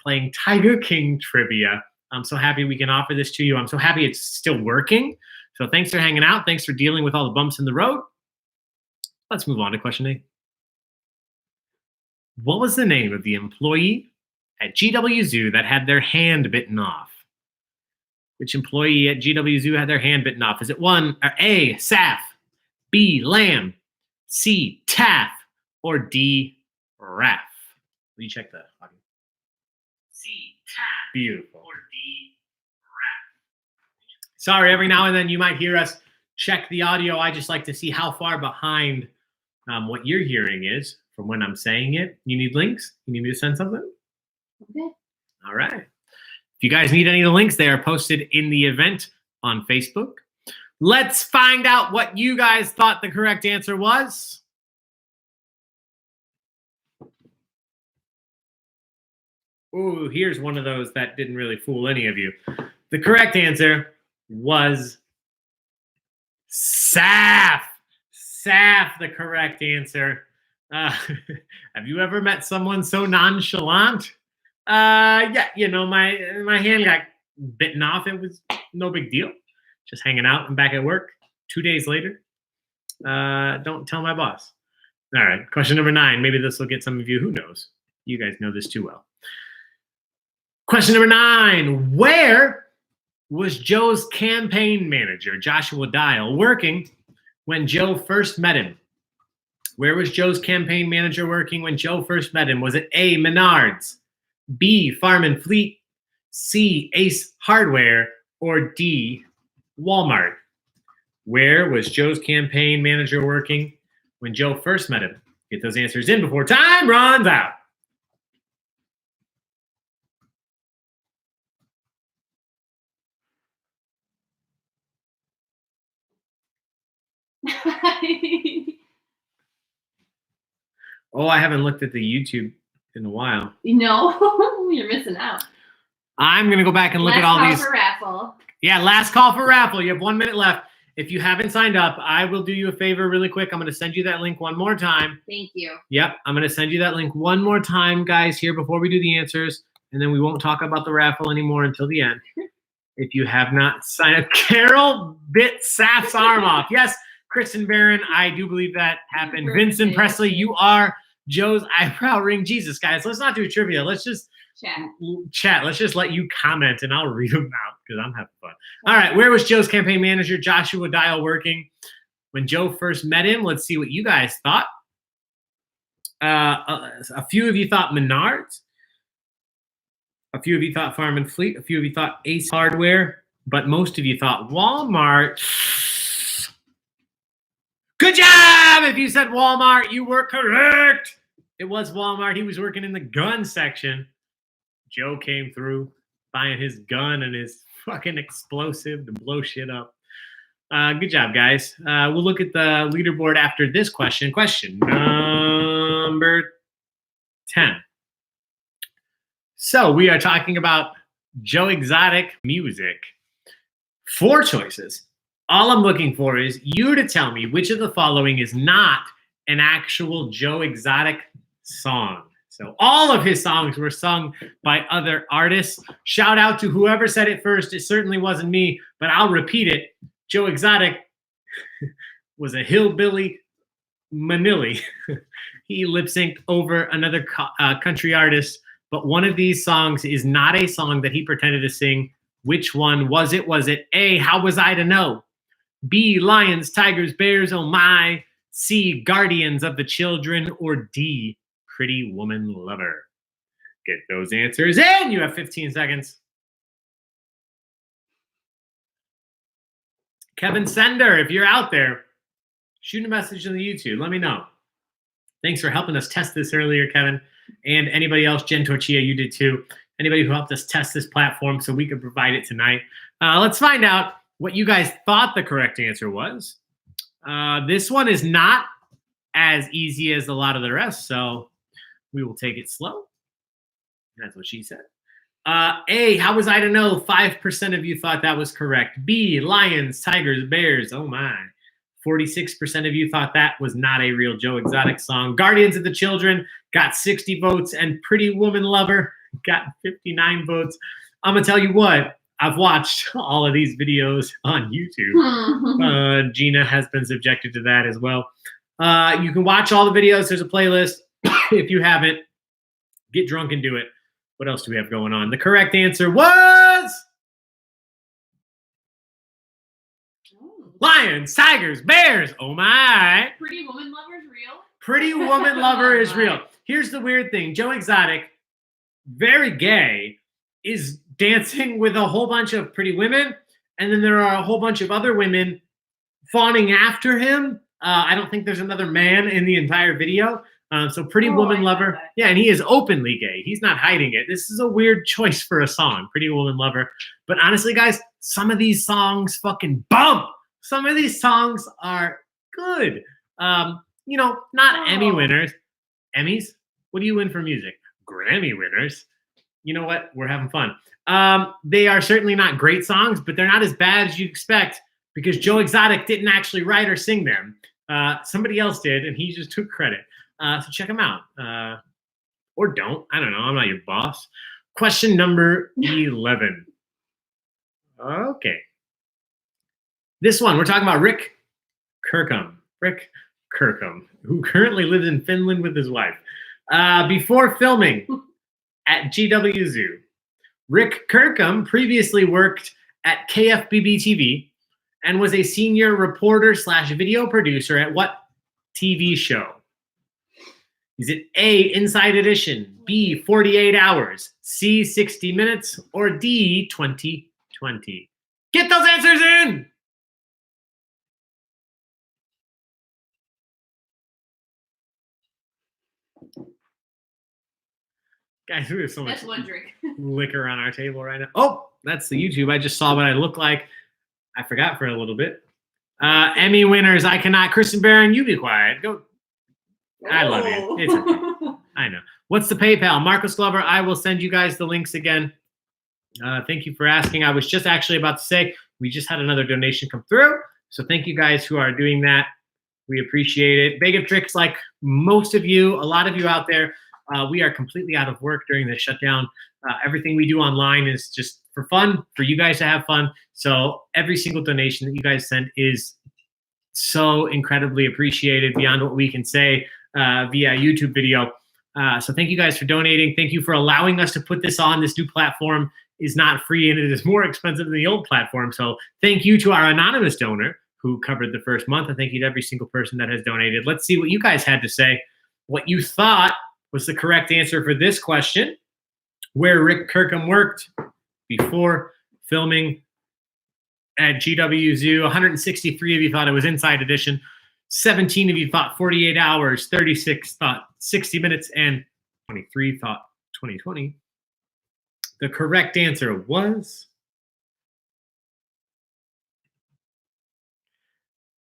playing Tiger King trivia. I'm so happy we can offer this to you. I'm so happy it's still working. So thanks for hanging out. Thanks for dealing with all the bumps in the road. Let's move on to question 8. What was the name of the employee at GW Zoo that had their hand bitten off? Which employee at GW Zoo had their hand bitten off? Is it A, Saf, B, Lamb, C, Taff, or D, Raff? Will you check the audio? C, Taff. Beautiful. Or D, Raff. Sorry, every now and then you might hear us check the audio. I just like to see how far behind what you're hearing is from when I'm saying it. You need links? You need me to send something? Okay. All right. If you guys need any of the links, they are posted in the event on Facebook. Let's find out what you guys thought the correct answer was. Ooh, here's one of those that didn't really fool any of you. The correct answer was Saf. Saf, the correct answer. Have you ever met someone so nonchalant? Yeah, you know, my hand got bitten off. It was no big deal. Just hanging out and back at work 2 days later. Don't tell my boss. All right, question number 9. Maybe this will get some of you. Who knows? You guys know this too well. Question number 9. Where was Joe's campaign manager, Joshua Dial, working when Joe first met him? Where was Joe's campaign manager working when Joe first met him? Was it A, Menards, B, Farm and Fleet, C, Ace Hardware, or D, Walmart? Where was Joe's campaign manager working when Joe first met him? Get those answers in before time runs out. Oh, I haven't looked at the YouTube in a while. No, you're missing out. I'm going to go back and look at all these. Last call for raffle. Yeah, last call for raffle. You have 1 minute left. If you haven't signed up, I will do you a favor really quick. I'm going to send you that link one more time. Thank you. Yep, I'm going to send you that link one more time, guys, here before we do the answers. And then we won't talk about the raffle anymore until the end. If you have not signed up, Carol bit Saf's arm off. Yes, Kristen Barron, I do believe that happened. Vincent Presley, you are Joe's eyebrow ring. Jesus, guys, let's not do a trivia. Let's just chat. Let's just let you comment, and I'll read them out because I'm having fun. All right, where was Joe's campaign manager, Joshua Dial, working when Joe first met him? Let's see what you guys thought. A few of you thought Menards. A few of you thought Farm and Fleet. A few of you thought Ace Hardware. But most of you thought Walmart. Good job! If you said Walmart, you were correct. It was Walmart. He was working in the gun section. Joe came through buying his gun and his fucking explosive to blow shit up. Good job, guys. We'll look at the leaderboard after this question. Question number 10. So we are talking about Joe Exotic music. 4 choices. All I'm looking for is you to tell me which of the following is not an actual Joe Exotic song. So all of his songs were sung by other artists. Shout out to whoever said it first. It certainly wasn't me, but I'll repeat it. Joe Exotic was a hillbilly Manili. He lip-synced over another country artist, but one of these songs is not a song that he pretended to sing. Which one was it? Was it A, How Was I to Know? B, Lions, Tigers, Bears, Oh My. C, Guardians of the Children. Or D, Pretty Woman Lover. Get those answers in. You have 15 seconds. Kevin Sender, if you're out there, shoot a message on the YouTube. Let me know. Thanks for helping us test this earlier, Kevin. And anybody else, Jen Torchia, you did too. Anybody who helped us test this platform so we could provide it tonight. Let's find out what you guys thought the correct answer was. This one is not as easy as a lot of the rest, so we will take it slow. That's what she said. A, How Was I to Know? 5% of you thought that was correct. B, Lions, Tigers, Bears. Oh my. 46% of you thought that was not a real Joe Exotic song. Guardians of the Children got 60 votes, and Pretty Woman Lover got 59 votes. I'm going to tell you what, I've watched all of these videos on YouTube. Gina has been subjected to that as well. You can watch all the videos. There's a playlist. If you haven't, get drunk and do it. What else do we have going on? The correct answer was lions, tigers, bears. Oh my. Pretty Woman Lover is real. Pretty Woman Lover is real. Here's the weird thing. Joe Exotic, very gay, is dancing with a whole bunch of pretty women. And then there are a whole bunch of other women fawning after him. I don't think there's another man in the entire video. So Pretty Woman Lover. Yeah, and he is openly gay. He's not hiding it. This is a weird choice for a song, Pretty Woman Lover. But honestly, guys, some of these songs fucking bump. Some of these songs are good. You know, not Emmy winners. Emmys? What do you win for music? Grammy winners. You know what? We're having fun. They are certainly not great songs, but they're not as bad as you'd expect because Joe Exotic didn't actually write or sing them. Somebody else did, and he just took credit. So check them out. Or don't. I don't know. I'm not your boss. Question number 11. Okay. This one, we're talking about Rick Kirkham. Rick Kirkham, who currently lives in Finland with his wife. Before filming at GW Zoo, Rick Kirkham previously worked at KFBB TV and was a senior reporter / video producer at what TV show? Is it A, Inside Edition, B, 48 Hours, C, 60 Minutes, or D, 2020? Get those answers in! Guys, we have so much liquor on our table right now. Oh, that's the YouTube. I just saw what I look like. I forgot for a little bit. Emmy winners, I cannot. Kristen Barron, you be quiet. Go. I love you. It's okay. I know. What's the PayPal? Marcos Glover, I will send you guys the links again. Thank you for asking. I was just actually about to say, we just had another donation come through. So thank you guys who are doing that. We appreciate it. Big of Tricks, like most of you, a lot of you out there, we are completely out of work during this shutdown. Everything we do online is just for fun, for you guys to have fun. So every single donation that you guys send is so incredibly appreciated beyond what we can say via YouTube video. So thank you guys for donating. Thank you for allowing us to put this on. This new platform is not free and it is more expensive than the old platform. So thank you to our anonymous donor who covered the first month. And thank you to every single person that has donated. Let's see what you guys had to say, what you thought was the correct answer for this question, where Rick Kirkham worked before filming at GW Zoo. 163 of you thought it was Inside Edition. 17 of you thought 48 Hours. 36 thought 60 Minutes. And 23 thought 2020. The correct answer was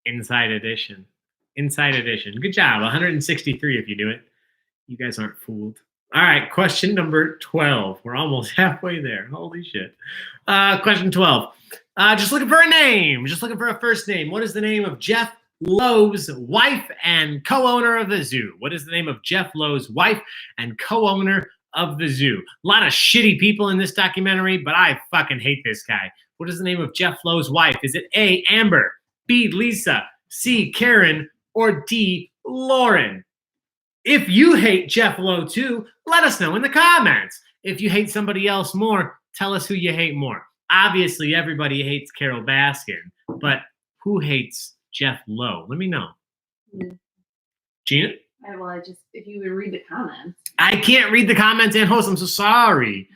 Inside Edition. Inside Edition. Good job. 163 if you do it. You guys aren't fooled. All right, question number 12. We're almost halfway there. Holy shit. Question 12. Just looking for a name. Just looking for a first name. What is the name of Jeff Lowe's wife and co-owner of the zoo? What is the name of Jeff Lowe's wife and co-owner of the zoo? A lot of shitty people in this documentary, but I fucking hate this guy. What is the name of Jeff Lowe's wife? Is it A, Amber, B, Lisa, C, Karen, or D, Lauren? If you hate Jeff Lowe too, let us know in the comments. If you hate somebody else more, tell us who you hate more. Obviously, everybody hates Carole Baskin, but who hates Jeff Lowe? Let me know. Gina? Well, if you would read the comments. I can't read the comments and host. I'm so sorry.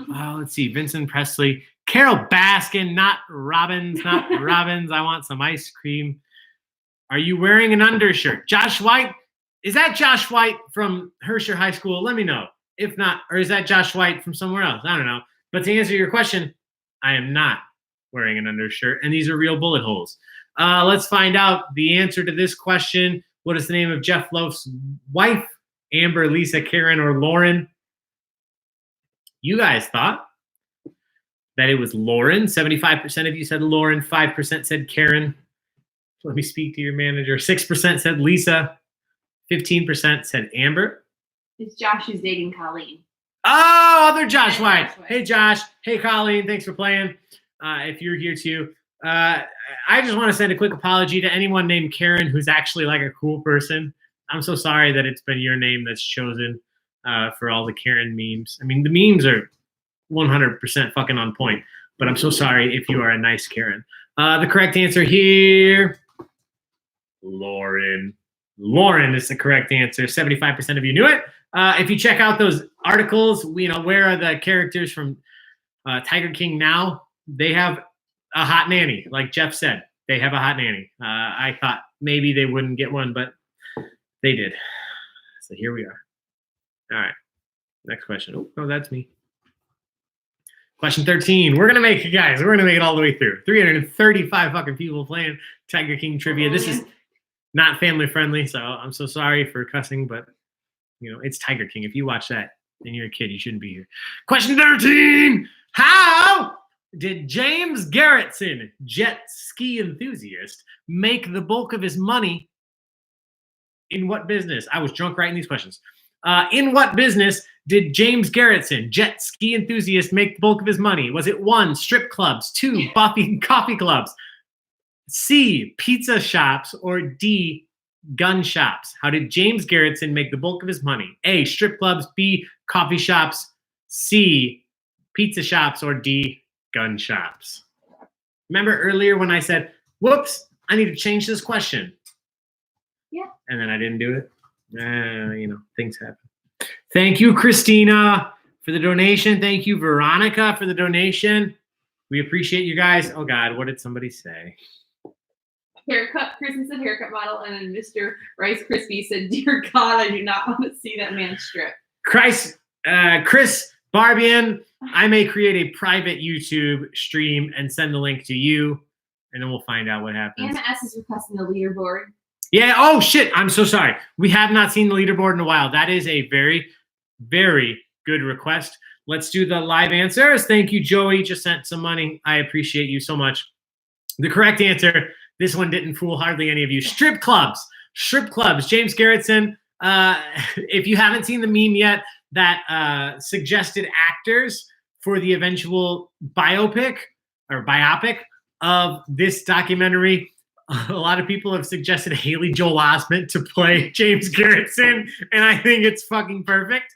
Let's see. Vincent Presley. Carole Baskin, not Robbins, not Robbins. I want some ice cream. Are you wearing an undershirt? Josh White? Is that Josh White from Herscher High School? Let me know. If not, or is that Josh White from somewhere else? I don't know. But to answer your question, I am not wearing an undershirt, and these are real bullet holes. Let's find out the answer to this question. What is the name of Jeff Lowe's wife? Amber, Lisa, Karen, or Lauren? You guys thought that it was Lauren. 75% of you said Lauren. 5% said Karen. Let me speak to your manager. 6% said Lisa. 15% said Amber. It's Josh who's dating Colleen. Oh, other Josh White. Josh White. Hey, Josh. Hey, Colleen. Thanks for playing. If you're here too. I just want to send a quick apology to anyone named Karen who's actually like a cool person. I'm so sorry that it's been your name that's chosen for all the Karen memes. I mean, the memes are 100% fucking on point, but I'm so sorry if you are a nice Karen. The correct answer here, Lauren. Lauren is the correct answer. 75% of you knew it. If you check out those articles, where are the characters from Tiger King now? They have a hot nanny, like Jeff said. They have a hot nanny. I thought maybe they wouldn't get one, but they did. So here we are. All right. Next question. Oh, no, that's me. Question 13. We're going to make it, guys. We're going to make it all the way through. 335 fucking people playing Tiger King trivia. This is not family friendly, so I'm so sorry for cussing, but it's Tiger King. If you watch that and you're a kid, you shouldn't be here. Question 13. How did James Garretson, jet ski enthusiast, make the bulk of his money? In what business? I was drunk writing these questions. In what business did James Garretson, jet ski enthusiast, make the bulk of his money? Was it 1, strip clubs, 2, coffee clubs, C, pizza shops, or D, gun shops? How did James Garretson make the bulk of his money? A, strip clubs, B, coffee shops, C, pizza shops, or D, gun shops? Remember earlier when I said, whoops, I need to change this question? Yeah. And then I didn't do it. Things happen. Thank you, Christina, for the donation. Thank you, Veronica, for the donation. We appreciate you guys. Oh, God, what did somebody say? Haircut. Kristen said haircut model, and then Mr. Rice Krispie said, dear God, I do not want to see that man strip. Chris Barbian, I may create a private YouTube stream and send the link to you, and then we'll find out what happens. Anna S. is requesting the leaderboard. Yeah. Oh, shit. I'm so sorry. We have not seen the leaderboard in a while. That is a very, very good request. Let's do the live answers. Thank you, Joey. Just sent some money. I appreciate you so much. The correct answer, this one didn't fool hardly any of you. Strip clubs. Strip clubs. James Garretson. If you haven't seen the meme yet, that suggested actors for the eventual biopic of this documentary. A lot of people have suggested Haley Joel Osment to play James Garretson, and I think it's fucking perfect.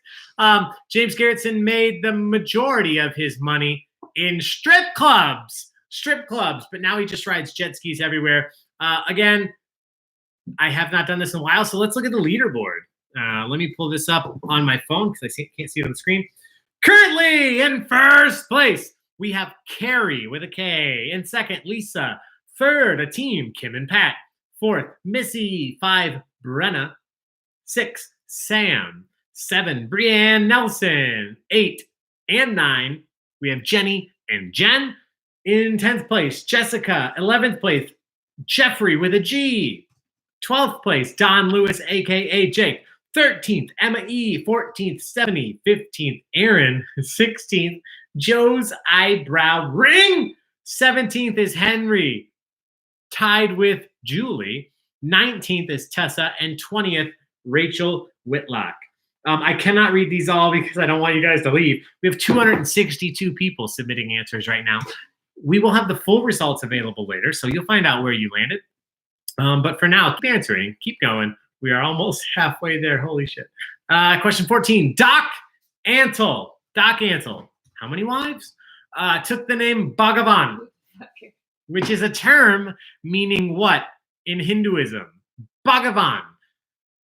James Garretson made the majority of his money in strip clubs, but now he just rides jet skis everywhere. Again, I have not done this in a while, so let's look at the leaderboard. Let me pull this up on my phone because I can't see it on the screen. Currently in first place, we have Carrie with a K. In second, Lisa. Third, a team, Kim and Pat. Fourth, Missy. 5, Brenna. 6, Sam. 7, Brianne Nelson. 8 and 9, we have Jenny and Jen. In 10th place, Jessica. 11th place, Jeffrey with a G. 12th place, Don Lewis, a.k.a. Jake. 13th, Emma E. 14th, Stephanie. 15th, Aaron. 16th, Joe's eyebrow ring. 17th is Henry, tied with Julie. 19th is Tessa, and 20th, Rachel Whitlock. I cannot read these all because I don't want you guys to leave. We have 262 people submitting answers right now. We will have the full results available later, so you'll find out where you landed. But for now, keep answering. Keep going. We are almost halfway there. Holy shit. Question 14. Doc Antle. Doc Antle. How many wives? Took the name Bhagavan. Okay. Which is a term meaning what in Hinduism? Bhagavan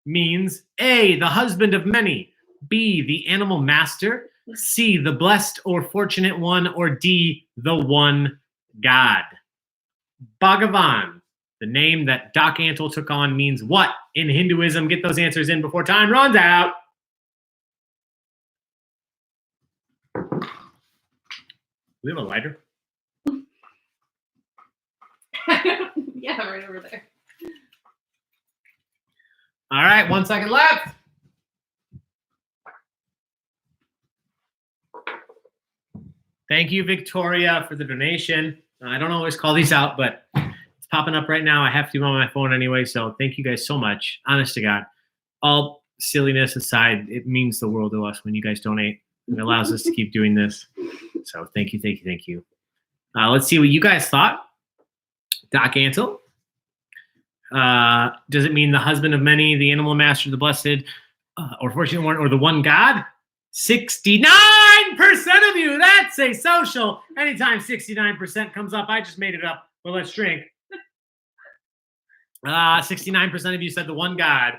means A, the husband of many, B, the animal master, C, the blessed or fortunate one, or D, the one God. Bhagavan, the name that Doc Antle took on, means what in Hinduism? Get those answers in before time runs out. We have a lighter? Yeah, right over there. All right, 1 second left. Thank you, Victoria, for the donation. I don't always call these out, but it's It's popping up right now. I have to do it on my phone anyway. So thank you guys so much. Honest to God. All silliness aside, it means the world to us when you guys donate. It allows us to keep doing this. So thank you, thank you, thank you. Let's see what you guys thought. Doc Antle. Does it mean the husband of many, the animal master, the blessed, or fortunate one, or the one God? 69% of you. That's a social. Anytime 69% comes up, I just made it up. Well, let's drink. 69% of you said the one God.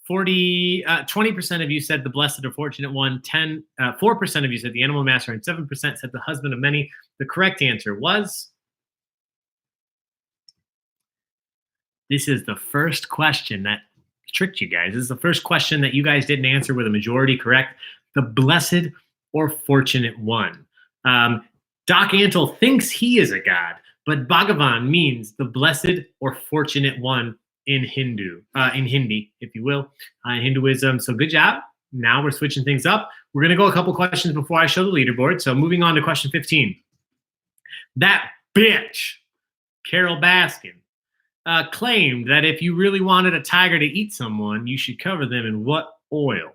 20% of you said the blessed or fortunate one. 4% of you said the animal master, and 7% said the husband of many. The correct answer was. This is the first question that tricked you guys. This is the first question that you guys didn't answer with a majority correct. The blessed or fortunate one. Doc Antle thinks he is a god, but Bhagavan means the blessed or fortunate one in Hindi, if you will, in Hinduism. So good job. Now we're switching things up. We're going to go a couple questions before I show the leaderboard. So moving on to question 15. That bitch, Carol Baskin, claimed that if you really wanted a tiger to eat someone, you should cover them in what oil?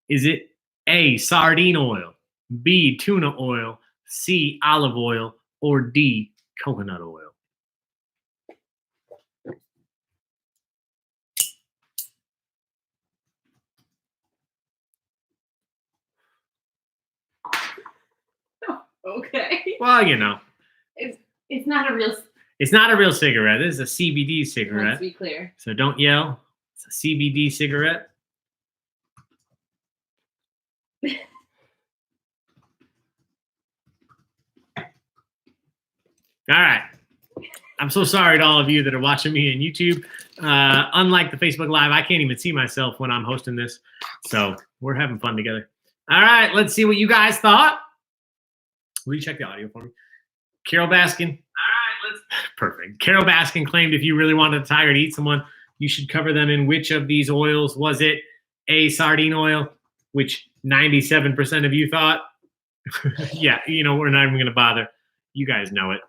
Is it A, sardine oil, B, tuna oil, C, olive oil, or D, coconut oil? Okay. Well, you know. It's not a real. It's not a real cigarette. This is a CBD cigarette. Let's be clear. So don't yell. It's a CBD cigarette. All right. I'm so sorry to all of you that are watching me on YouTube. Unlike the Facebook Live, I can't even see myself when I'm hosting this. So we're having fun together. All right. Let's see what you guys thought. Will you check the audio for me? Carol Baskin. All right. Perfect. Carol Baskin claimed if you really wanted a tiger to eat someone, you should cover them in which of these oils? Was it A, sardine oil, which 97% of you thought? Yeah, you know, we're not even going to bother. You guys know it.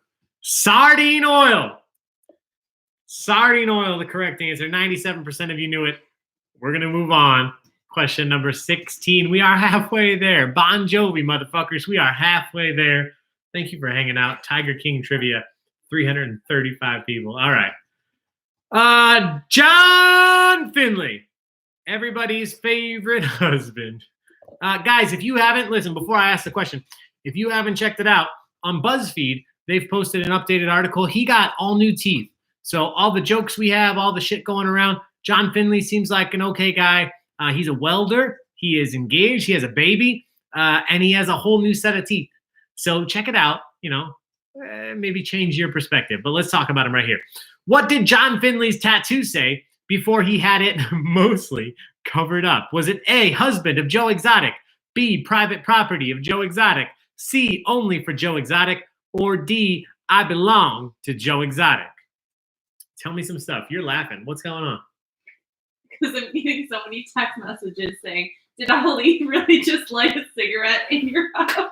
Sardine oil. Sardine oil, the correct answer. 97% of you knew it. We're going to move on. Question number 16. We are halfway there. Bon Jovi, motherfuckers. We are halfway there. Thank you for hanging out. Tiger King Trivia. 335 people. All right. John Finley. Everybody's favorite husband. Guys, if you haven't, listen, before I ask the question, if you haven't checked it out, on BuzzFeed, they've posted an updated article. He got all new teeth. So all the jokes we have, all the shit going around, John Finley seems like an okay guy. He's a welder. He is engaged. He has a baby. And he has a whole new set of teeth. So check it out. You know, maybe change your perspective. But let's talk about him right here. What did John Finley's tattoo say before he had it mostly covered up? Was it A, husband of Joe Exotic, B, private property of Joe Exotic, C, only for Joe Exotic, or D, I belong to Joe Exotic? Tell me some stuff. You're laughing. What's going on? Because I'm getting so many text messages saying, did Ali really just light a cigarette in your house?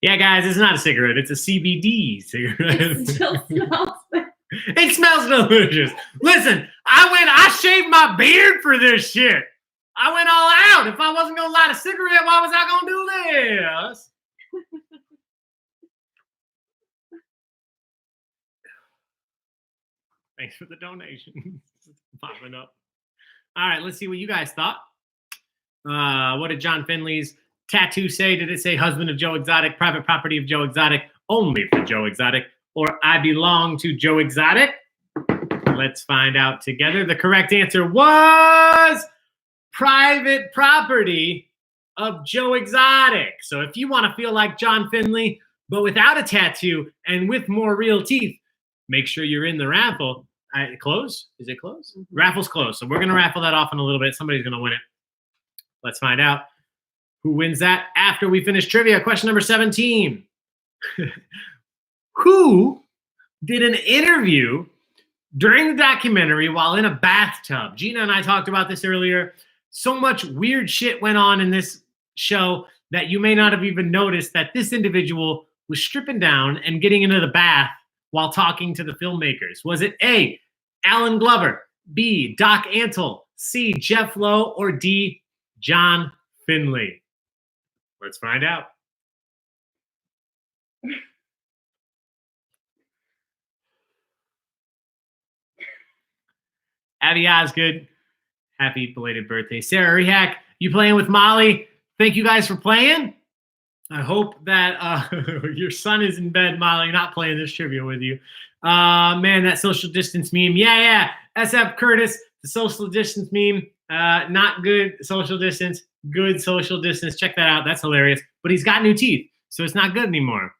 Yeah, guys, it's not a cigarette. It's a CBD cigarette. It still smells bad. It smells delicious. Listen, I shaved my beard for this shit. I went all out. If I wasn't going to light a cigarette, why was I going to do this? Thanks for the donation. Popping up. All right, let's see what you guys thought. What did John Finley's tattoo say? Did it say husband of Joe Exotic, private property of Joe Exotic, only for Joe Exotic, or I belong to Joe Exotic? Let's find out together. The correct answer was private property of Joe Exotic. So if you want to feel like John Finley, but without a tattoo and with more real teeth, make sure you're in the raffle. Close? Is it close? Mm-hmm. Raffle's closed. So we're going to raffle that off in a little bit. Somebody's going to win it. Let's find out who wins that after we finish trivia. Question number 17. Who did an interview during the documentary while in a bathtub? Gina and I talked about this earlier. So much weird shit went on in this show that you may not have even noticed that this individual was stripping down and getting into the bath while talking to the filmmakers? Was it A, Alan Glover, B, Doc Antle, C, Jeff Lowe, or D, John Finley? Let's find out. Abby Osgood, happy belated birthday. Sarah Rehack, you playing with Molly? Thank you guys for playing. I hope that your son is in bed, Molly, not playing this trivia with you. Man, that social distance meme. Yeah. SF Curtis, the social distance meme. Not good social distance, good social distance. Check that out. That's hilarious. But he's got new teeth, so it's not good anymore.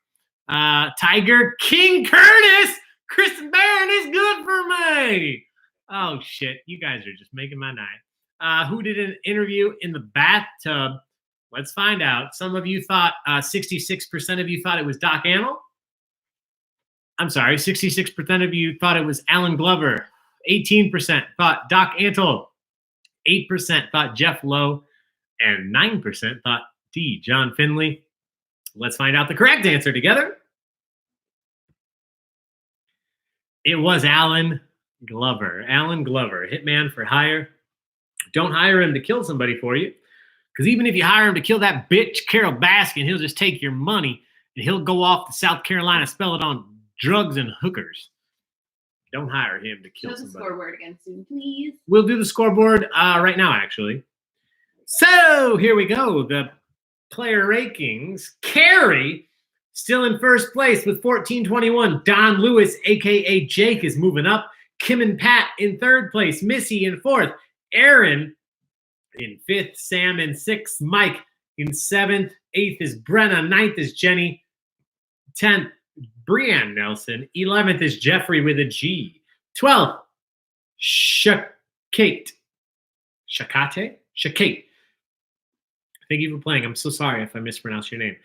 Tiger King Curtis, Kristen Barron is good for me. Oh, shit. You guys are just making my night. Who did an interview in the bathtub? Let's find out. Some of you thought, 66% of you thought it was Doc Antle. I'm sorry, 66% of you thought it was Alan Glover. 18% thought Doc Antle. 8% thought Jeff Lowe. And 9% thought D, John Finley. Let's find out the correct answer together. It was Alan Glover. Alan Glover, hitman for hire. Don't hire him to kill somebody for you. Because even if you hire him to kill that bitch, Carol Baskin, he'll just take your money and he'll go off to South Carolina, spell it on drugs and hookers. Don't hire him to kill somebody. Show the scoreboard again soon, please. We'll do the scoreboard right now, actually. So here we go. The player rankings. Carrie still in first place with 1421. Don Lewis, a.k.a. Jake, is moving up. Kim and Pat in third place. Missy in fourth. Aaron in fifth. Sam in sixth. Mike in seventh. Eighth is Brenna. Ninth is Jenny. 10th, Brianne Nelson. 11th is Jeffrey with a G. 12th, Shakate. Shakate. Thank you for playing. I'm so sorry if I mispronounced your name.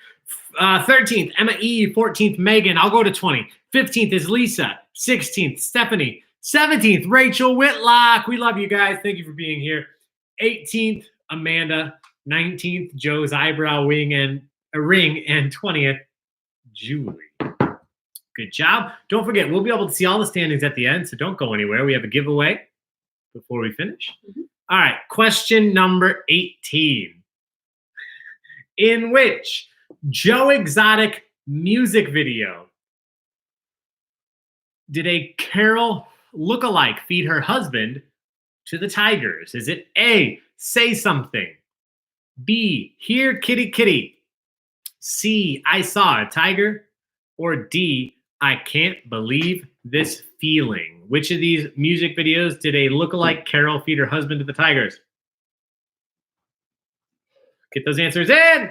13th, Emma E. 14th, Megan. I'll go to 20. 15th is Lisa. 16th, Stephanie. 17th, Rachel Whitlock. We love you guys. Thank you for being here. 18th, Amanda. 19th, Joe's eyebrow ring. And 20th, Julie. Good job. Don't forget, we'll be able to see all the standings at the end, so don't go anywhere. We have a giveaway before we finish. Mm-hmm. All right, question number 18. In which Joe Exotic music video did a Carol lookalike feed her husband to the Tigers? Is it A, Say Something, B, Here Kitty Kitty, C, I Saw a Tiger, or D, I Can't Believe This Feeling? Which of these music videos did a lookalike Carol feed her husband to the Tigers? Get those answers in.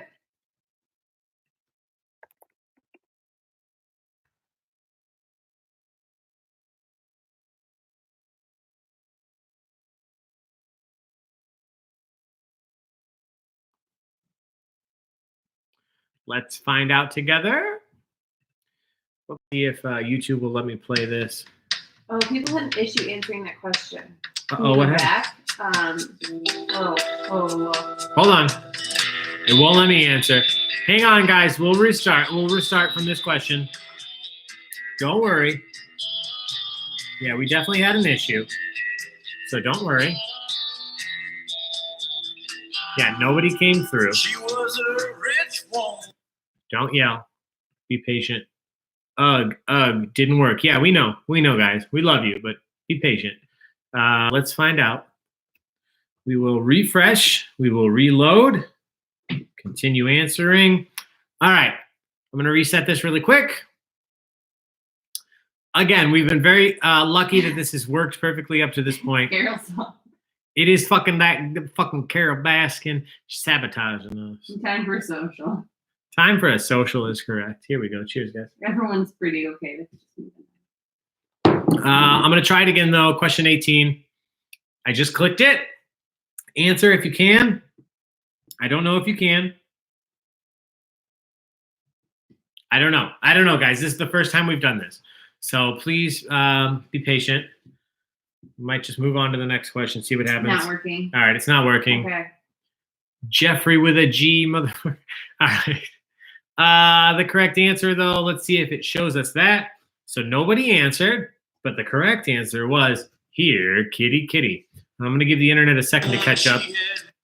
Let's find out together. Let's see if YouTube will let me play this. Oh, people had an issue answering that question. Uh-oh, what happened? Hold on. It won't let me answer. Hang on, guys. We'll restart. We'll restart from this question. Don't worry. Yeah, we definitely had an issue. So don't worry. Yeah, nobody came through. She was a rich woman. Don't yell. Be patient. Ugh, didn't work. Yeah, we know, guys. We love you, but be patient. Let's find out. We will refresh. We will reload. Continue answering. All right. I'm going to reset this really quick. Again, we've been very lucky that this has worked perfectly up to this point. Carol's song. It is fucking Carol Baskin sabotaging us. Time for social. Time for a social is correct. Here we go. Cheers, guys. Everyone's pretty okay with it. I'm going to try it again, though. Question 18. I just clicked it. Answer if you can. I don't know if you can. I don't know. I don't know, guys. This is the first time we've done this. So please be patient. We might just move on to the next question, see what happens. Not working. All right, it's not working. Okay. Jeffrey with a G, motherfucker. All right. The correct answer, though, let's see if it shows us that. So nobody answered, but the correct answer was here, kitty, kitty. I'm going to give the internet a second to catch up.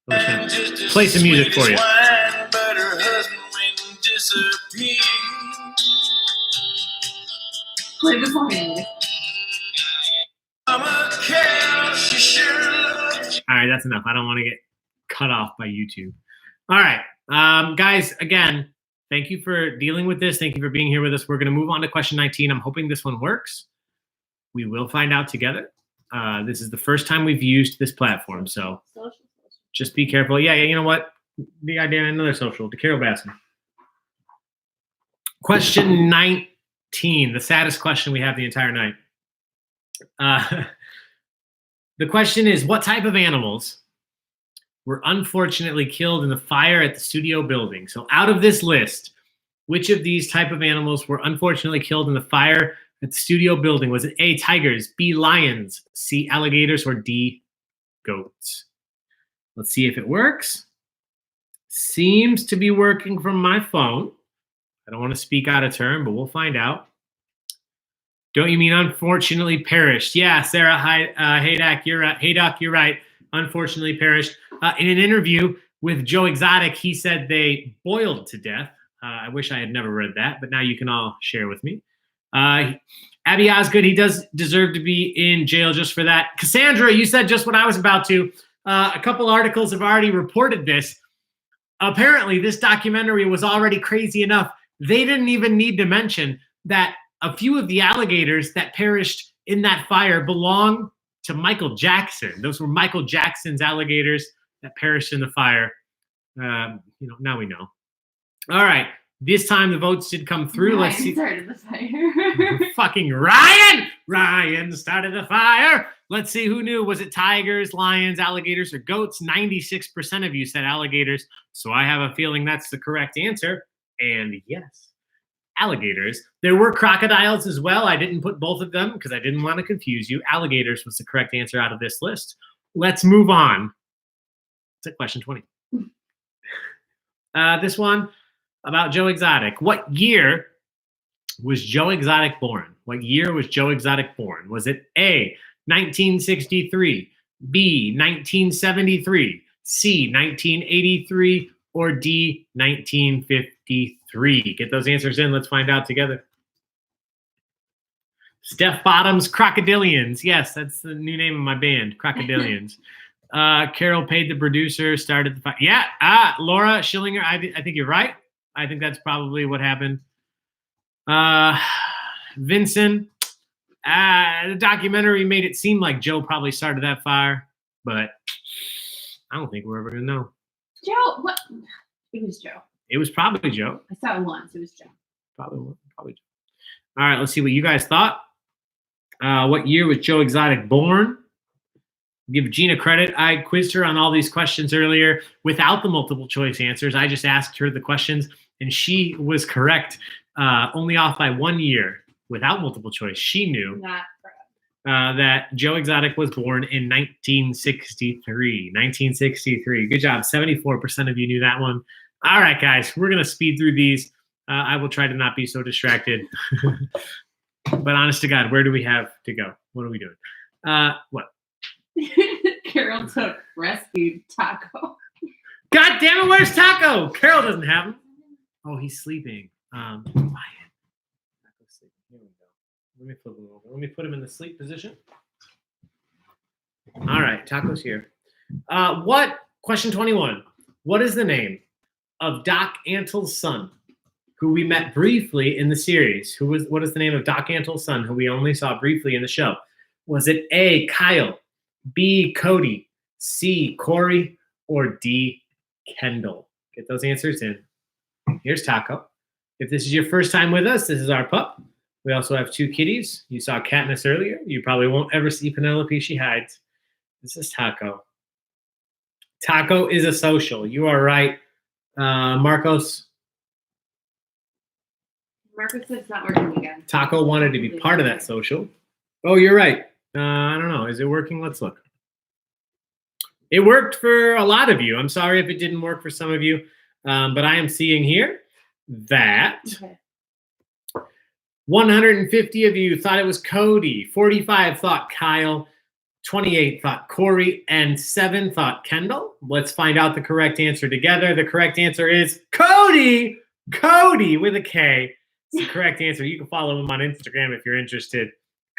I'm just gonna play some music for you. Play the song. All right, that's enough. I don't want to get cut off by YouTube. All right, guys, again, thank you for dealing with this. Thank you for being here with us. We're going to move on to question 19. I'm hoping this one works. We will find out together. This is the first time we've used this platform, so just be careful. Yeah, you know what? The idea, another social, to Carol Basson. Question 19, the saddest question we have the entire night. The question is, what type of animals were unfortunately killed in the fire at the studio building? So out of this list, which of these type of animals were unfortunately killed in the fire at the studio building? Was it A, tigers, B, lions, C, alligators, or D, goats? Let's see if it works. Seems to be working from my phone. I don't want to speak out of turn, but we'll find out. Don't you mean unfortunately perished? Yeah, Sarah Haydock, you're right. Haydock, you're right. Unfortunately perished. In an interview with Joe Exotic, he said they boiled to death. I wish I had never read that, but now you can all share with me. Abby Osgood, he does deserve to be in jail just for that. Cassandra, you said just what I was about to. A couple articles have already reported this. Apparently, this documentary was already crazy enough. They didn't even need to mention that a few of the alligators that perished in that fire belong to Michael Jackson. Those were Michael Jackson's alligators that perished in the fire. Now we know. All right. This time the votes did come through. Let's see. Started the fire. Fucking Ryan! Ryan started the fire. Let's see who knew. Was it tigers, lions, alligators, or goats? 96% of you said alligators. So I have a feeling that's the correct answer. And yes, alligators. There were crocodiles as well. I didn't put both of them because I didn't want to confuse you. Alligators was the correct answer out of this list. Let's move on to question 20. This one about Joe Exotic. What year was Joe Exotic born? What year was Joe Exotic born? Was it A, 1963, B, 1973, C, 1983, or D, 1953? Get those answers in. Let's find out together. Steph Bottoms, Crocodilians. Yes, that's the new name of my band, Crocodilians. Carol paid the producer, started the fight. Yeah, Laura Schillinger, I think you're right. I think that's probably what happened. Vincent, the documentary made it seem like Joe probably started that fire, but I don't think we're ever going to know. Joe, what? It was Joe. It was probably Joe. I saw it once. It was Joe. Probably Joe. All right, let's see what you guys thought. What year was Joe Exotic born? Give Gina credit. I quizzed her on all these questions earlier without the multiple choice answers. I just asked her the questions, and she was correct, only off by 1 year without multiple choice. She knew that Joe Exotic was born in 1963. 1963. Good job. 74% of you knew that one. All right, guys, we're going to speed through these. I will try to not be so distracted. But honest to God, where do we have to go? What are we doing? What? Carol took rescued Taco. God damn it, where's Taco? Carol doesn't have him. Oh, he's sleeping. Quiet. Taco's sleeping. Here we go. Let me flip him over. Let me put him in the sleep position. All right, Taco's here. Question 21. What is the name of Doc Antle's son, who we met briefly in the series? What is the name of Doc Antle's son, who we only saw briefly in the show? Was it A, Kyle, B, Cody, C, Corey, or D, Kendall? Get those answers in. Here's Taco. If this is your first time with us, this is our pup. We also have two kitties. You saw Katniss earlier. You probably won't ever see Penelope. She hides. This is Taco. Taco is a social. You are right. Marcos. Marcos said it's not working again. Taco wanted to be part of that social. Oh, you're right. I don't know. Is it working? Let's look. It worked for a lot of you. I'm sorry if it didn't work for some of you. But I am seeing here that 150 of you thought it was Cody. 45 thought Kyle. 28 thought Corey. And 7 thought Kendall. Let's find out the correct answer together. The correct answer is Cody. Cody with a K. It's the correct answer. You can follow him on Instagram if you're interested.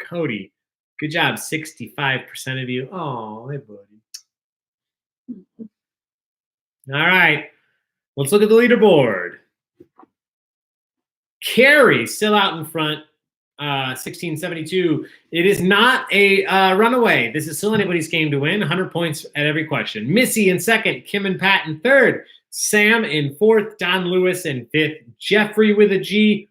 Cody. Good job. 65% of you. Oh, hey, buddy. All right. Let's look at the leaderboard. Carrie still out in front, 1672. It is not a runaway. This is still anybody's game to win. 100 points at every question. Missy in second. Kim and Pat in third. Sam in fourth. Don Lewis in fifth. Jeffrey with a G.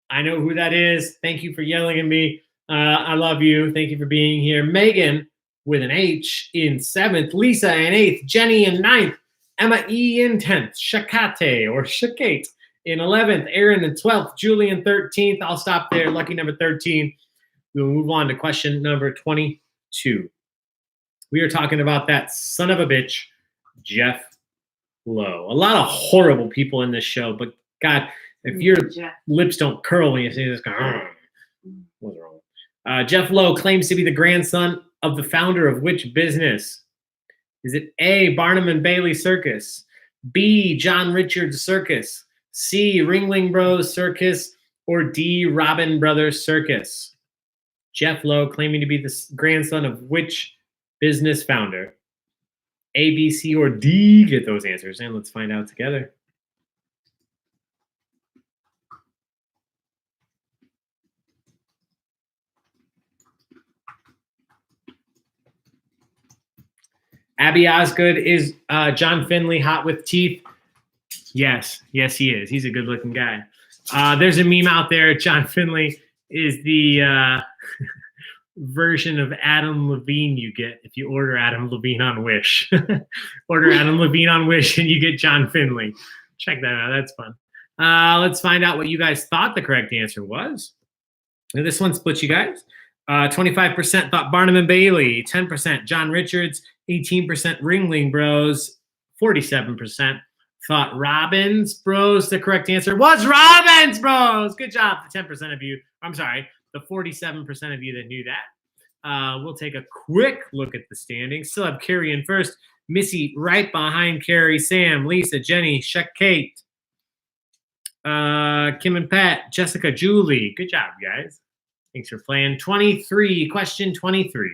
I know who that is. Thank you for yelling at me. I love you. Thank you for being here. Megan with an H in seventh. Lisa in eighth. Jenny in ninth. Emma E in 10th. Shakate or Shakate in 11th. Aaron in 12th. Julie in 13th. I'll stop there. Lucky number 13. We will move on to question number 22. We are talking about that son of a bitch, Jeff Lowe. A lot of horrible people in this show, but God, if your lips don't curl when you say this, what's wrong? Jeff Lowe claims to be the grandson of the founder of which business? Is it A, Barnum and Bailey Circus, B, John Richards Circus, C, Ringling Bros Circus, or D, Robin Brothers Circus? Jeff Lowe claiming to be the grandson of which business founder? A, B, C, or D? Get those answers and let's find out together. Abby Osgood, is John Finley hot with teeth? Yes, he is. He's a good-looking guy. There's a meme out there. John Finley is the version of Adam Levine you get if you order Adam Levine on Wish. Order Adam Levine on Wish and you get John Finley. Check that out. That's fun. Let's find out what you guys thought the correct answer was. And this one split you guys. 25% thought Barnum and Bailey, 10% John Richards, 18% Ringling Bros, 47% thought Robbins Bros. The correct answer was Robbins Bros. Good job, the 10% of you. I'm sorry, the 47% of you that knew that. We'll take a quick look at the standings. Still have Carrie in first, Missy right behind Carrie, Sam, Lisa, Jenny, Kate, Kim and Pat, Jessica, Julie. Good job, guys. Thanks for playing. 23, question 23.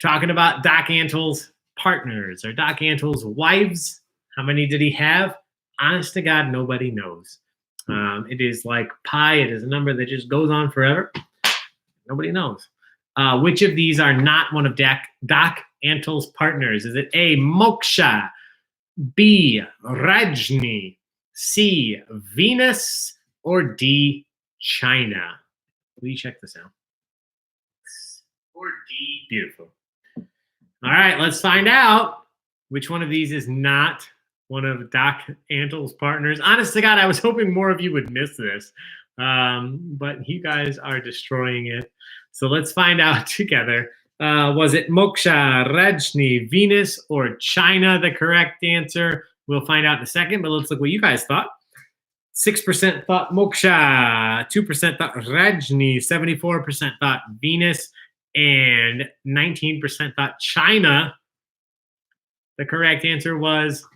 Talking about Doc Antle's partners or Doc Antle's wives. How many did he have? Honest to God, nobody knows. It is like pi. It is a number that just goes on forever. Nobody knows. Which of these are not one of Doc Antle's partners? Is it A, Moksha, B, Rajni, C, Venus, or D, China? Will you check this out? Or D. Beautiful. All right, let's find out which one of these is not one of Doc Antle's partners. Honest to God, I was hoping more of you would miss this, but you guys are destroying it. So let's find out together. Was it Moksha, Rajni, Venus, or China the correct answer? We'll find out in a second, but let's look what you guys thought. 6% thought Moksha, 2% thought Rajni, 74% thought Venus, and 19% thought China. The correct answer was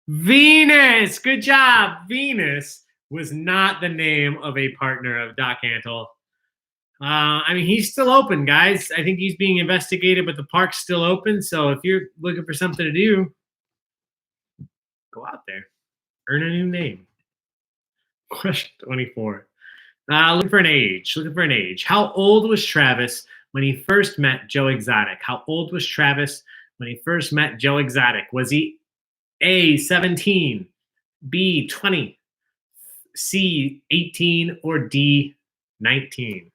Venus. Good job. Venus was not the name of a partner of Doc Antle. I mean, he's still open, guys. I think he's being investigated, but the park's still open. So if you're looking for something to do, go out there. Earn a new name. Question 24. Looking for an age. How old was Travis when he first met Joe Exotic? How old was Travis when he first met Joe Exotic? Was he A, 17, B, 20, C, 18, or D, 19?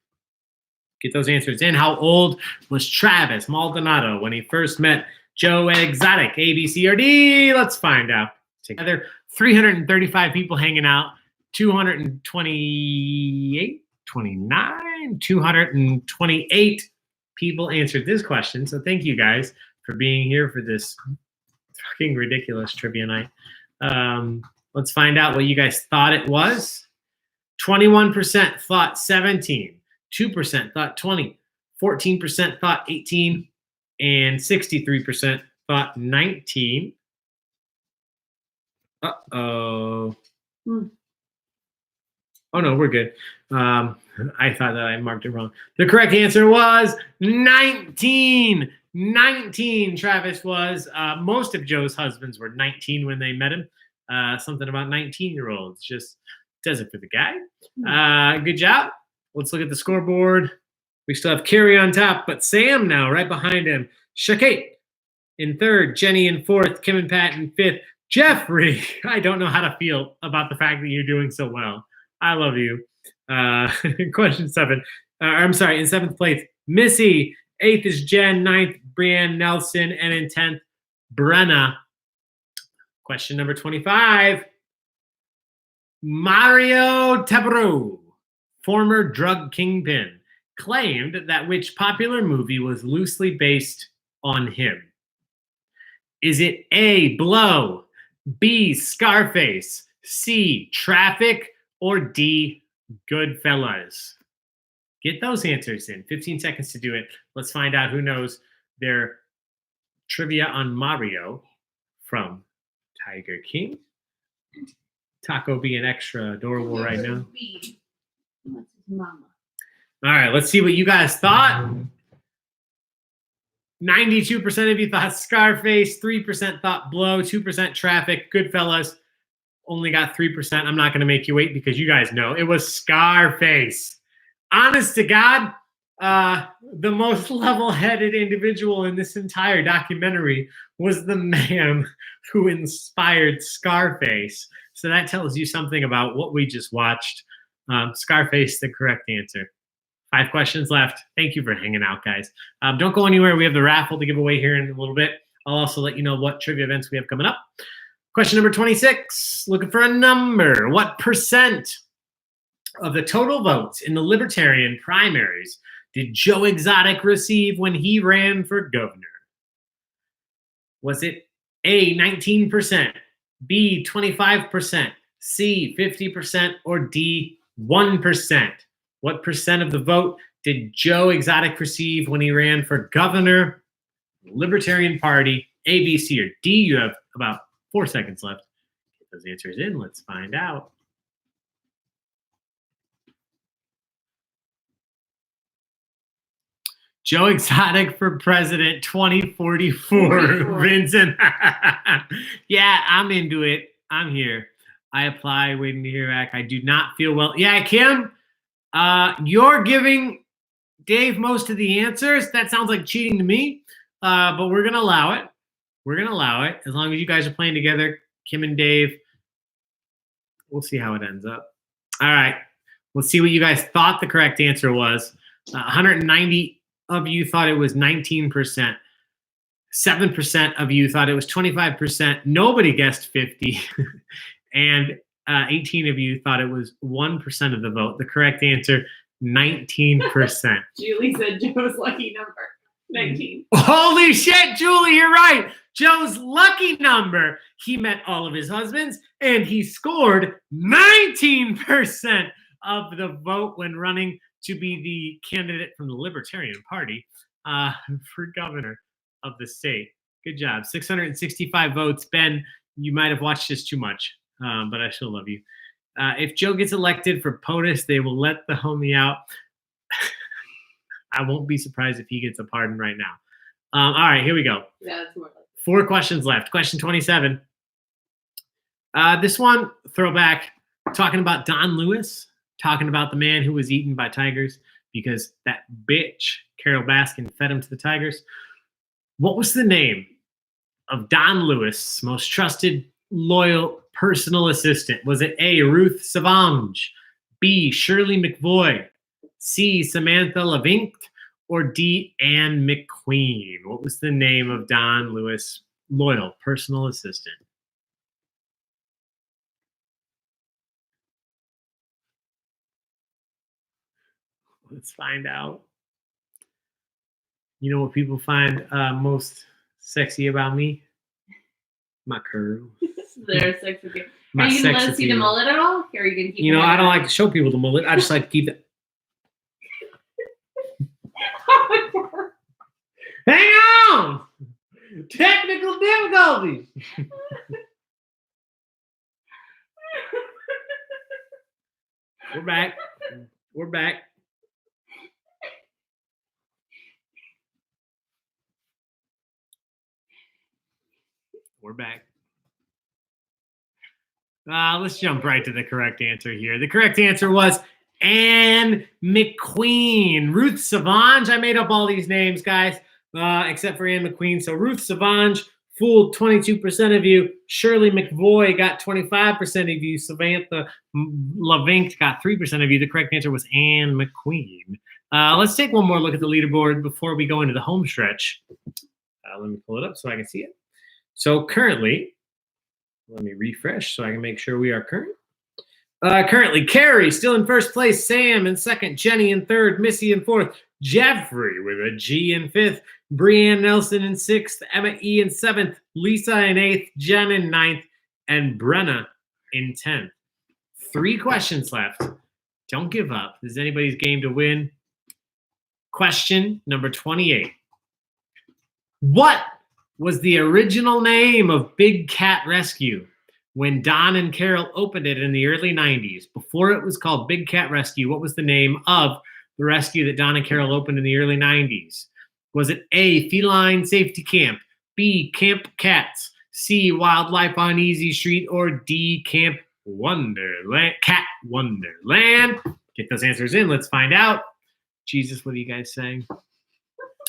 Get those answers in. How old was Travis Maldonado when he first met Joe Exotic? A, B, C, or D? Let's find out together. 335 people hanging out. 228 people answered this question. So thank you guys for being here for this fucking ridiculous trivia night. Let's find out what you guys thought it was. 21% thought 17, 2% thought 20, 14% thought 18, and 63% thought 19. Uh-oh. Oh, no, we're good. I thought that I marked it wrong. The correct answer was 19. 19, Travis was. Most of Joe's husbands were 19 when they met him. Something about 19-year-olds. Just does it for the guy. Good job. Let's look at the scoreboard. We still have Carrie on top, but Sam now right behind him. Shakate in third. Jenny in fourth. Kim and Pat in fifth. Jeffrey, I don't know how to feel about the fact that you're doing so well. I love you. Question 7. I'm sorry, in 7th place, Missy. 8th is Jen. 9th, Brianne Nelson. And in 10th, Brenna. Question number 25. Mario Tebro, former drug kingpin, claimed that which popular movie was loosely based on him? Is it A, Blow, B, Scarface, C, Traffic, or D, Goodfellas? Get those answers in. 15 seconds to do it. Let's find out who knows their trivia on Mario from Tiger King. Taco being extra adorable right now. What's his mama? All right, let's see what you guys thought. 92% of you thought Scarface, 3% thought Blow, 2% Traffic. Goodfellas only got 3%. I'm not going to make you wait because you guys know it was Scarface. Honest to God, the most level-headed individual in this entire documentary was the man who inspired Scarface. So that tells you something about what we just watched. Scarface, the correct answer. 5 questions left. Thank you for hanging out, guys. Don't go anywhere. We have the raffle to give away here in a little bit. I'll also let you know what trivia events we have coming up. Question number 26. Looking for a number. What percent of the total votes in the Libertarian primaries did Joe Exotic receive when he ran for governor? Was it A, 19%, B, 25%, C, 50%, or D, 1%? What percent of the vote did Joe Exotic receive when he ran for governor, Libertarian Party, A, B, C, or D? You have about 4 seconds left. Get those answers in. Let's find out. Joe Exotic for president 2044. Vincent. Yeah, I'm into it. I'm here. I apply, waiting to hear back. I do not feel well. Yeah, Kim, you're giving Dave most of the answers. That sounds like cheating to me, but we're going to allow it. We're going to allow it. As long as you guys are playing together, Kim and Dave, we'll see how it ends up. All right. Let's see what you guys thought the correct answer was. 190 of you thought it was 19%. 7% of you thought it was 25%. Nobody guessed 50. And 18 of you thought it was 1% of the vote. The correct answer, 19%. Julie said Joe's lucky number, 19. Holy shit, Julie, you're right. Joe's lucky number. He met all of his husbands, and he scored 19% of the vote when running to be the candidate from the Libertarian Party for governor of the state. Good job. 665 votes. Ben, you might have watched this too much, but I still love you. If Joe gets elected for POTUS, they will let the homie out. I won't be surprised if he gets a pardon right now. All right, here we go. Yeah, that's more like 4 questions left. Question 27. This one, throwback, talking about Don Lewis, talking about the man who was eaten by tigers because that bitch, Carol Baskin, fed him to the tigers. What was the name of Don Lewis' most trusted, loyal personal assistant? Was it A, Ruth Savange, B, Shirley McVoy, C, Samantha Levinct, or D, Anne McQueen? What was the name of Don Lewis' loyal personal assistant? Let's find out. You know what people find most sexy about me? My curls. They're sexy. My Are you gonna let sex us see the appeal. mullet at all? Or are you gonna keep You know, it I don't like to show people the mullet. I just like to keep it. Hang on! Technical difficulties. We're back. We're back. We're back. Let's jump right to the correct answer here. The correct answer was Anne McQueen. Ruth Savange. I made up all these names, guys, except for Anne McQueen. So Ruth Savange fooled 22% of you. Shirley McVoy got 25% of you. Samantha LaVink got 3% of you. The correct answer was Anne McQueen. Let's take one more look at the leaderboard before we go into the home stretch. Let me pull it up so I can see it. So currently, let me refresh so I can make sure we are current. Currently, Carrie still in first place, Sam in second, Jenny in third, Missy in fourth, Jeffrey with a G in fifth, Brianne Nelson in sixth, Emma E in seventh, Lisa in eighth, Jen in ninth, and Brenna in 10th. 3 questions left. Don't give up. This is anybody's game to win. Question number 28. What was the original name of Big Cat Rescue when Don and Carol opened it in the early 90s? Before it was called Big Cat Rescue, what was the name of the rescue that Don and Carol opened in the early 90s? Was it A, Feline Safety Camp, B, Camp Cats, C, Wildlife on Easy Street, or D, Camp Wonderland? Cat Wonderland. Get those answers in. Let's find out. Jesus, what are you guys saying?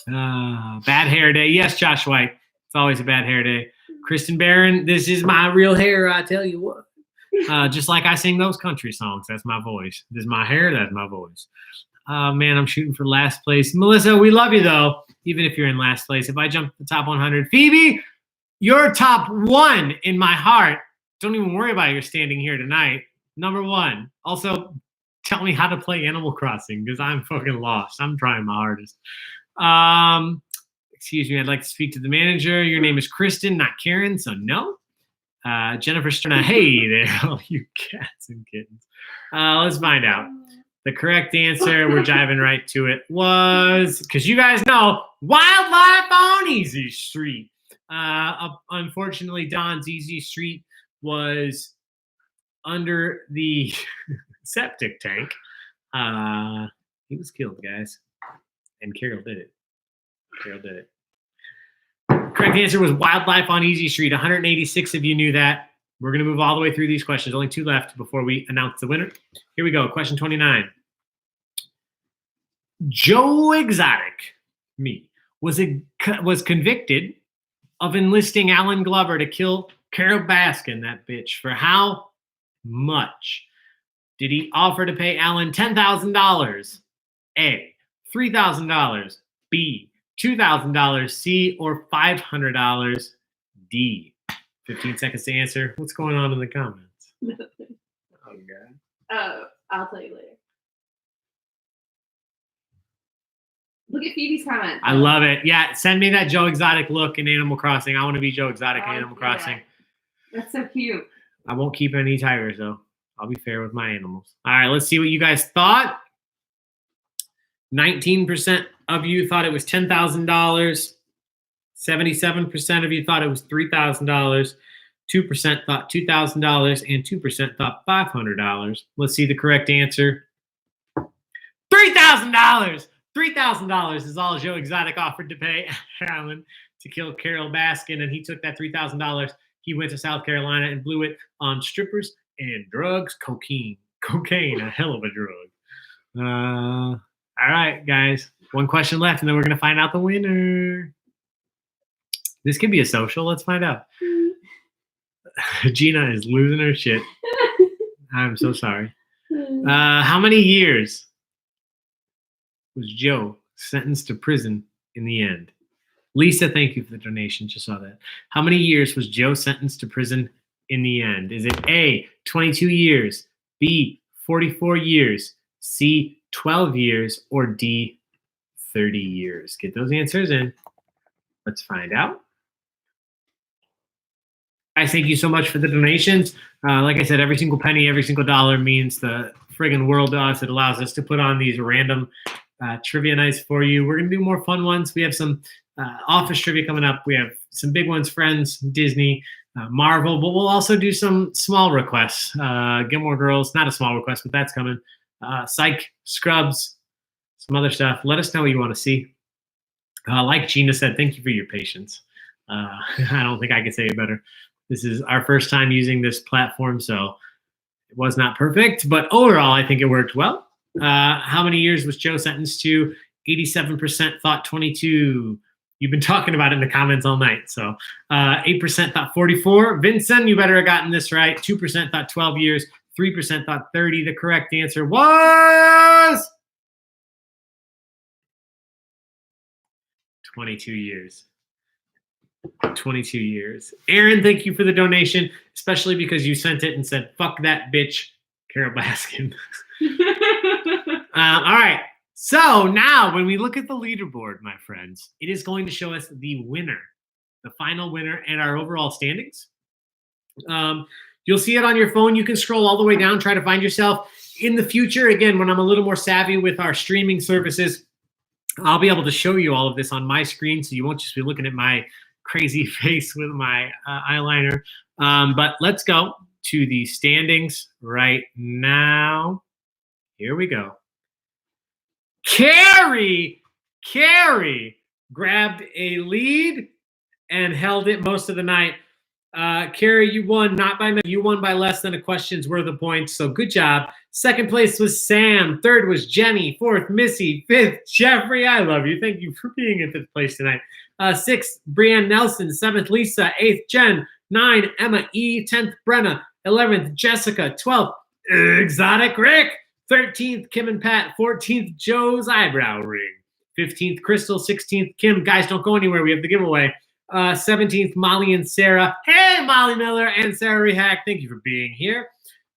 Bad hair day. Yes, Josh White. It's always a bad hair day. Kristen Barron, this is my real hair, I tell you what. Just like I sing those country songs, that's my voice. This is my hair, that's my voice. Man, I'm shooting for last place. Melissa, we love you, though, even if you're in last place. If I jump to the top 100. Phoebe, you're top 1 in my heart. Don't even worry about your standing here tonight. Number 1. Also, tell me how to play Animal Crossing, because I'm fucking lost. I'm trying my hardest. Excuse me, I'd like to speak to the manager. Your name is Kristen, not Karen, so no. Jennifer Sterna, hey there, all you cats and kittens. Let's find out. The correct answer, we're diving right to it, was, because you guys know, Wildlife on Easy Street. Unfortunately, Don's Easy Street was under the septic tank. He was killed, guys. And Carol did it. Correct answer was Wildlife on Easy Street. 186 of you knew that. We're going to move all the way through these questions. Only 2 left before we announce the winner. Here we go. Question 29. Joe Exotic, was convicted of enlisting Alan Glover to kill Carol Baskin, that bitch, for how much? Did he offer to pay Alan $10,000? A, $3,000. B, $2,000. C, or $500. D. 15 seconds to answer. What's going on in the comments? Nothing. Oh, God. Oh, I'll tell you later. Look at Phoebe's comment. I love it. Yeah, send me that Joe Exotic look in Animal Crossing. I want to be Joe Exotic in Animal Crossing. That's so cute. I won't keep any tigers, though. I'll be fair with my animals. All right, let's see what you guys thought. 19% of you thought it was $10,000. 77% of you thought it was $3,000. 2% thought $2,000, and 2% thought $500. Let's see the correct answer. $3,000. $3,000 is all Joe Exotic offered to pay Alan to kill Carol Baskin, and he took that $3,000. He went to South Carolina and blew it on strippers and drugs. Cocaine, a hell of a drug. All right, guys. 1 question left, and then we're going to find out the winner. This could be a social. Let's find out. Gina is losing her shit. I'm so sorry. How many years was Joe sentenced to prison in the end? Lisa, thank you for the donation. Just saw that. How many years was Joe sentenced to prison in the end? Is it A, 22 years, B, 44 years, C, 12 years, or D, 30 years? Get those answers in. Let's find out. Guys, thank you so much for the donations. Like I said, every single penny, every single dollar means the friggin' world to us. It allows us to put on these random trivia nights for you. We're going to do more fun ones. We have some office trivia coming up. We have some big ones, Friends, Disney, Marvel, but we'll also do some small requests. Gilmore Girls, not a small request, but that's coming. Psych, Scrubs, some other stuff. Let us know what you want to see. Like Gina said, thank you for your patience. I don't think I can say it better. This is our first time using this platform, so it was not perfect, but overall, I think it worked well. How many years was Joe sentenced to? 87% thought 22. You've been talking about it in the comments all night. So 8% thought 44. Vincent, you better have gotten this right. 2% thought 12 years. 3% thought 30. The correct answer was 22 years. 22 years. Aaron, thank you for the donation, especially because you sent it and said, fuck that bitch, Carol Baskin. All right. So now when we look at the leaderboard, my friends, it is going to show us the winner, the final winner, and our overall standings. You'll see it on your phone. You can scroll all the way down, try to find yourself. In the future, again, when I'm a little more savvy with our streaming services, I'll be able to show you all of this on my screen, so you won't just be looking at my crazy face with my eyeliner. But let's go to the standings right now. Here we go. Carrie grabbed a lead and held it most of the night. Carrie, you won not by you won by less than a question's worth of points, so good job. Second place was Sam. Third was Jenny. Fourth, Missy. Fifth, Jeffrey. I love you. Thank you for being in fifth place tonight. Sixth, Brianne Nelson. Seventh, Lisa. Eighth, Jen. 9, Emma E. 10th, Brenna. 11th, Jessica. 12th, Exotic Rick. 13th, Kim and Pat. 14th, Joe's eyebrow ring. 15th, Crystal. 16th, Kim. Guys, don't go anywhere. We have the giveaway. 17th, Molly and Sarah. Hey, Molly Miller and Sarah Rehack. Thank you for being here.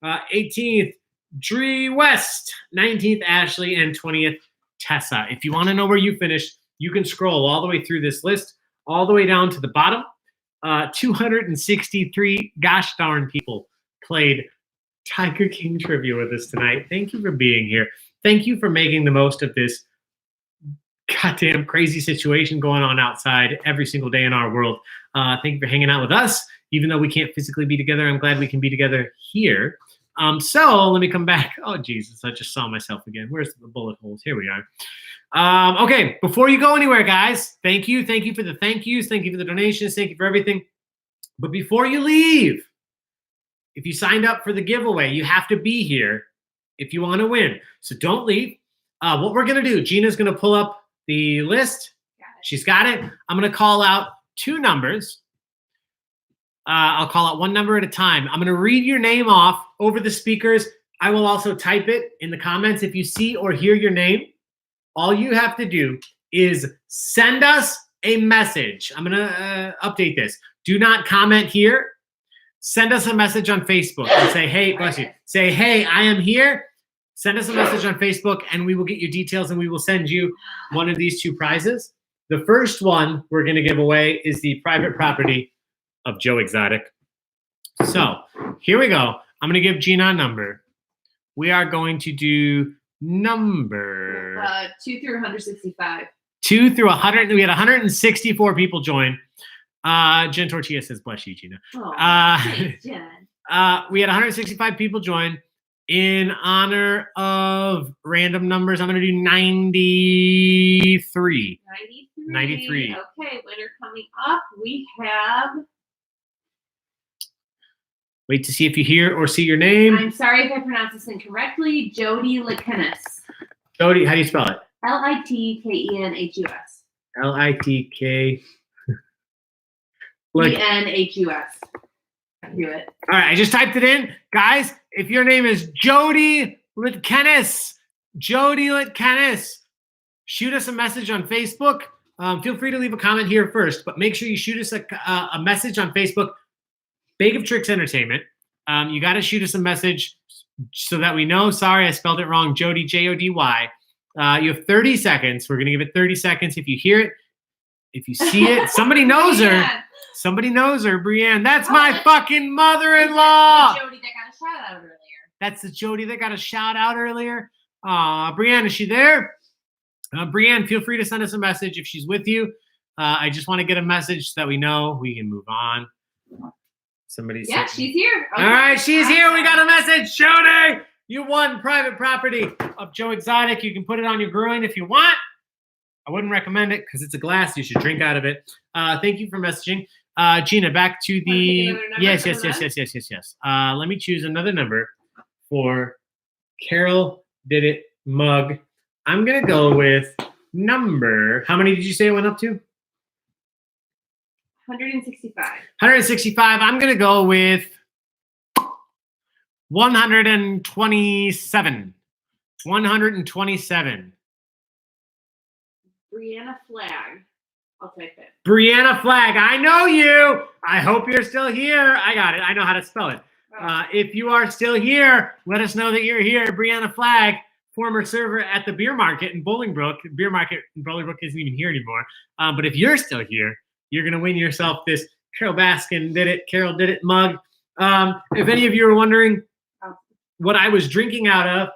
18th, Dree West. 19th, Ashley. And 20th, Tessa. If you want to know where you finished, you can scroll all the way through this list, all the way down to the bottom. 263 gosh darn people played Tiger King trivia with us tonight. Thank you for being here. Thank you for making the most of this goddamn crazy situation going on outside every single day in our world. Thank you for hanging out with us. Even though we can't physically be together, I'm glad we can be together here. So let me come back. Oh, Jesus, I just saw myself again. Where's the bullet holes? Here we are. Okay, before you go anywhere, guys, thank you. Thank you for the thank yous. Thank you for the donations. Thank you for everything. But before you leave, if you signed up for the giveaway, you have to be here if you want to win. So don't leave. What we're going to do, Gina's going to pull up the list. She's got it. I'm going to call out two numbers. I'll call out one number at a time. I'm going to read your name off over the speakers. I will also type it in the comments. If you see or hear your name, all you have to do is send us a message. I'm going to update this. Do not comment here. Send us a message on Facebook and say, hey, bless you. Say, hey, I am here. Send us a message on Facebook and we will get your details and we will send you one of these two prizes. The first one we're going to give away is the private property of Joe Exotic. So here we go. I'm going to give Gina a number. We are going to do number 2 through 165. 2 through 100. We had 164 people join. Jen Tortilla says, bless you, Gina. Oh, thanks, Jen. We had 165 people join. In honor of random numbers, I'm going to do 93. 93. Okay, winner coming up. We have. Wait to see if you hear or see your name. I'm sorry if I pronounced this incorrectly. Jody Litkenus. Jody, how do you spell it? Litkenhus. Litk. Enhus. Do it. All right, I just typed it in. Guys, if your name is Jody Litkenus, shoot us a message on Facebook. Feel free to leave a comment here first, but make sure you shoot us a message on Facebook. Bag of Tricks Entertainment. You got to shoot us a message so that we know. Sorry, I spelled it wrong. Jody, Jody. You have 30 seconds. We're going to give it 30 seconds. If you hear it, if you see it, somebody knows her. Somebody knows her, Brienne. That's my fucking mother-in-law. Jody that got a shout out earlier. That's the Jody that got a shout out earlier. Brienne, is she there? Brienne, feel free to send us a message if she's with you. I just want to get a message so that we know we can move on. Somebody Yeah, said, she's here. Okay. all right, she's here. We got a message. Jody, you won private property of Joe Exotic. You can put it on your groin if you want. I wouldn't recommend it because it's a glass. You should drink out of it. Thank you for messaging. Gina, back to the... Yes. Let me choose another number for Carol Did It mug. I'm going to go with number... How many did you say it went up to? 165. 165. I'm going to go with 127. 127. Brianna Flag. I'll type it. Brianna Flag. I know you. I hope you're still here. I got it. I know how to spell it. If you are still here, let us know that you're here. Brianna Flag, former server at the beer market in Bolingbrook. Beer market in Bolingbrook isn't even here anymore. But if you're still here, you're going to win yourself this Carol Baskin Did It, Carol Did It mug. If any of you are wondering what I was drinking out of,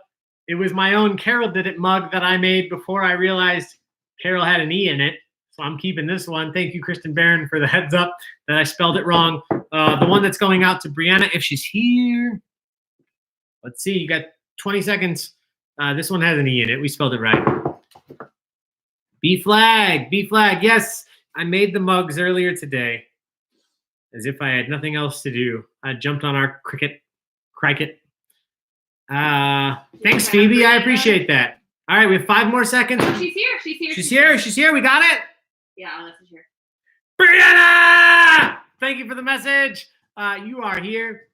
it was my own Carol Did It mug that I made before I realized Carol had an E in it. So I'm keeping this one. Thank you, Kristen Barron, for the heads up that I spelled it wrong. The one that's going out to Brianna, if she's here. Let's see. You got 20 seconds. This one has an E in it. We spelled it right. B Flag. B Flag. Yes. I made the mugs earlier today as if I had nothing else to do. I jumped on our cricket. Thanks, Phoebe. I appreciate that. All right, we have 5 more seconds. She's here. She's here. We got it. Yeah, I'll message her. Brianna! Thank you for the message. You are here.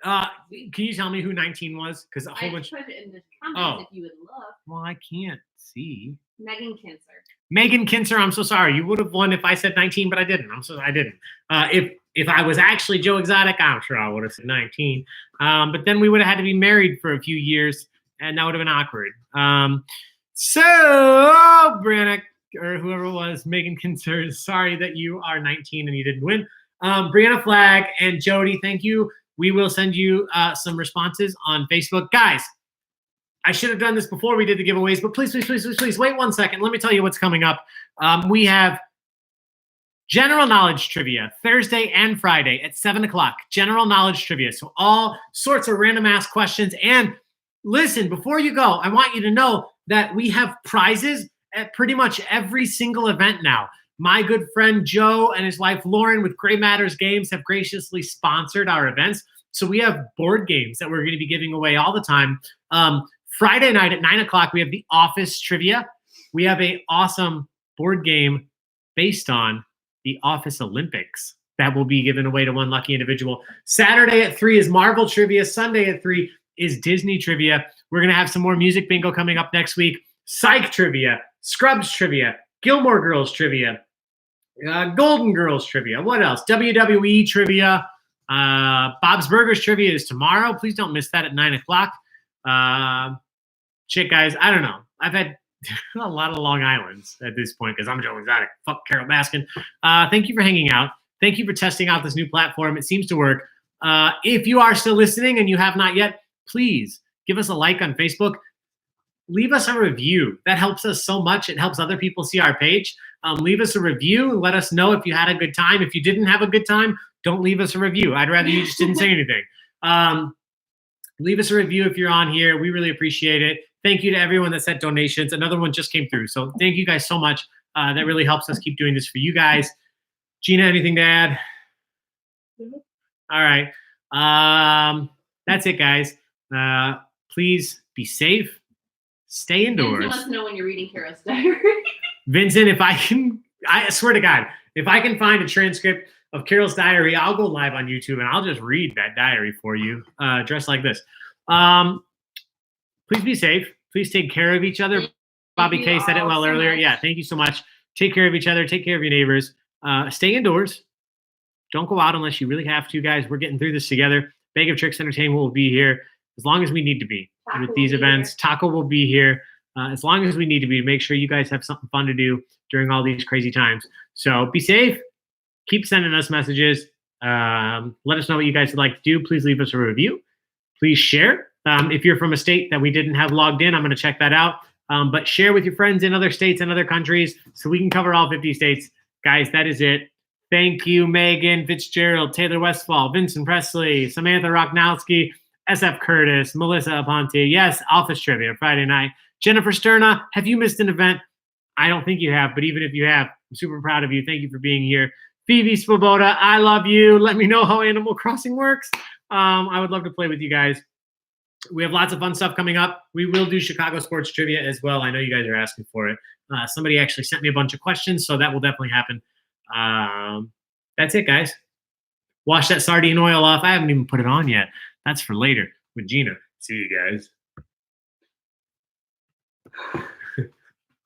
Can you tell me who 19 was? Because a whole bunch. Put it in the comments if you would love. Well, I can't see. Megan Kinzer. Megan Kinzer, I'm so sorry. You would have won if I said 19, but I didn't. I didn't. If I was actually Joe Exotic, I'm sure I would have said 19. But then we would have had to be married for a few years, and that would have been awkward. So, Brianna, or whoever it was, Megan Kinzer, sorry that you are 19 and you didn't win. Brianna Flag and Jody, thank you. We will send you some responses on Facebook. Guys, I should have done this before we did the giveaways, but please wait 1 second. Let me tell you what's coming up. We have general knowledge trivia Thursday and Friday at 7 o'clock. General knowledge trivia. So all sorts of random ass questions. And listen, before you go, I want you to know that we have prizes at pretty much every single event now. My good friend Joe and his wife Lauren with Gray Matters Games have graciously sponsored our events. So we have board games that we're going to be giving away all the time. Friday night at 9 o'clock, we have the Office Trivia. We have an awesome board game based on the Office Olympics that will be given away to one lucky individual. Saturday at 3 is Marvel Trivia. Sunday at 3 is Disney Trivia. We're going to have some more music bingo coming up next week. Psych Trivia, Scrubs Trivia, Gilmore Girls Trivia, Golden Girls Trivia. What else? WWE Trivia. Bob's Burgers Trivia is tomorrow. Please don't miss that at 9 o'clock. Shit, guys, I don't know. I've had a lot of Long Islands at this point because I'm Joe Exotic. Fuck Carol Baskin. Thank you for hanging out. Thank you for testing out this new platform. It seems to work. If you are still listening and you have not yet, please give us a like on Facebook. Leave us a review. That helps us so much. It helps other people see our page. Leave us a review and let us know if you had a good time. If you didn't have a good time, don't leave us a review. I'd rather you just didn't say anything. Leave us a review if you're on here. We really appreciate it. Thank you to everyone that sent donations. Another one just came through. So thank you guys so much. That really helps us keep doing this for you guys. Gina, anything to add? All right. That's it, guys. Please be safe. Stay indoors. Let us know when you're reading Carol's diary. Vincent, if I can, I swear to God, if I can find a transcript of Carol's diary, I'll go live on YouTube and I'll just read that diary for you, dressed like this. Please be safe. Please take care of each other. Bobby K said it well earlier. Yeah, thank you so much. Take care of each other. Take care of your neighbors. Stay indoors. Don't go out unless you really have to, guys. We're getting through this together. Bag of Tricks Entertainment will be here as long as we need to be with these events. Taco will be here as long as we need to be to make sure you guys have something fun to do during all these crazy times. So be safe. keep sending us messages. Let us know what you guys would like to do. Please leave us a review. Please share. If you're from a state that we didn't have logged in, I'm going to check that out. But share with your friends in other states and other countries so we can cover all 50 states. Guys, that is it. Thank you, Megan Fitzgerald, Taylor Westfall, Vincent Presley, Samantha Rocknowski, SF Curtis, Melissa Aponte. Yes, Office Trivia Friday night. Jennifer Sterna, have you missed an event? I don't think you have, but even if you have, I'm super proud of you. Thank you for being here. Phoebe Swoboda, I love you. Let me know how Animal Crossing works. I would love to play with you guys. We have lots of fun stuff coming up. We will do Chicago sports trivia as well. I know you guys are asking for it. Somebody actually sent me a bunch of questions, so that will definitely happen. That's it, guys. Wash that sardine oil off. I haven't even put it on yet. That's for later with Gina. See you guys.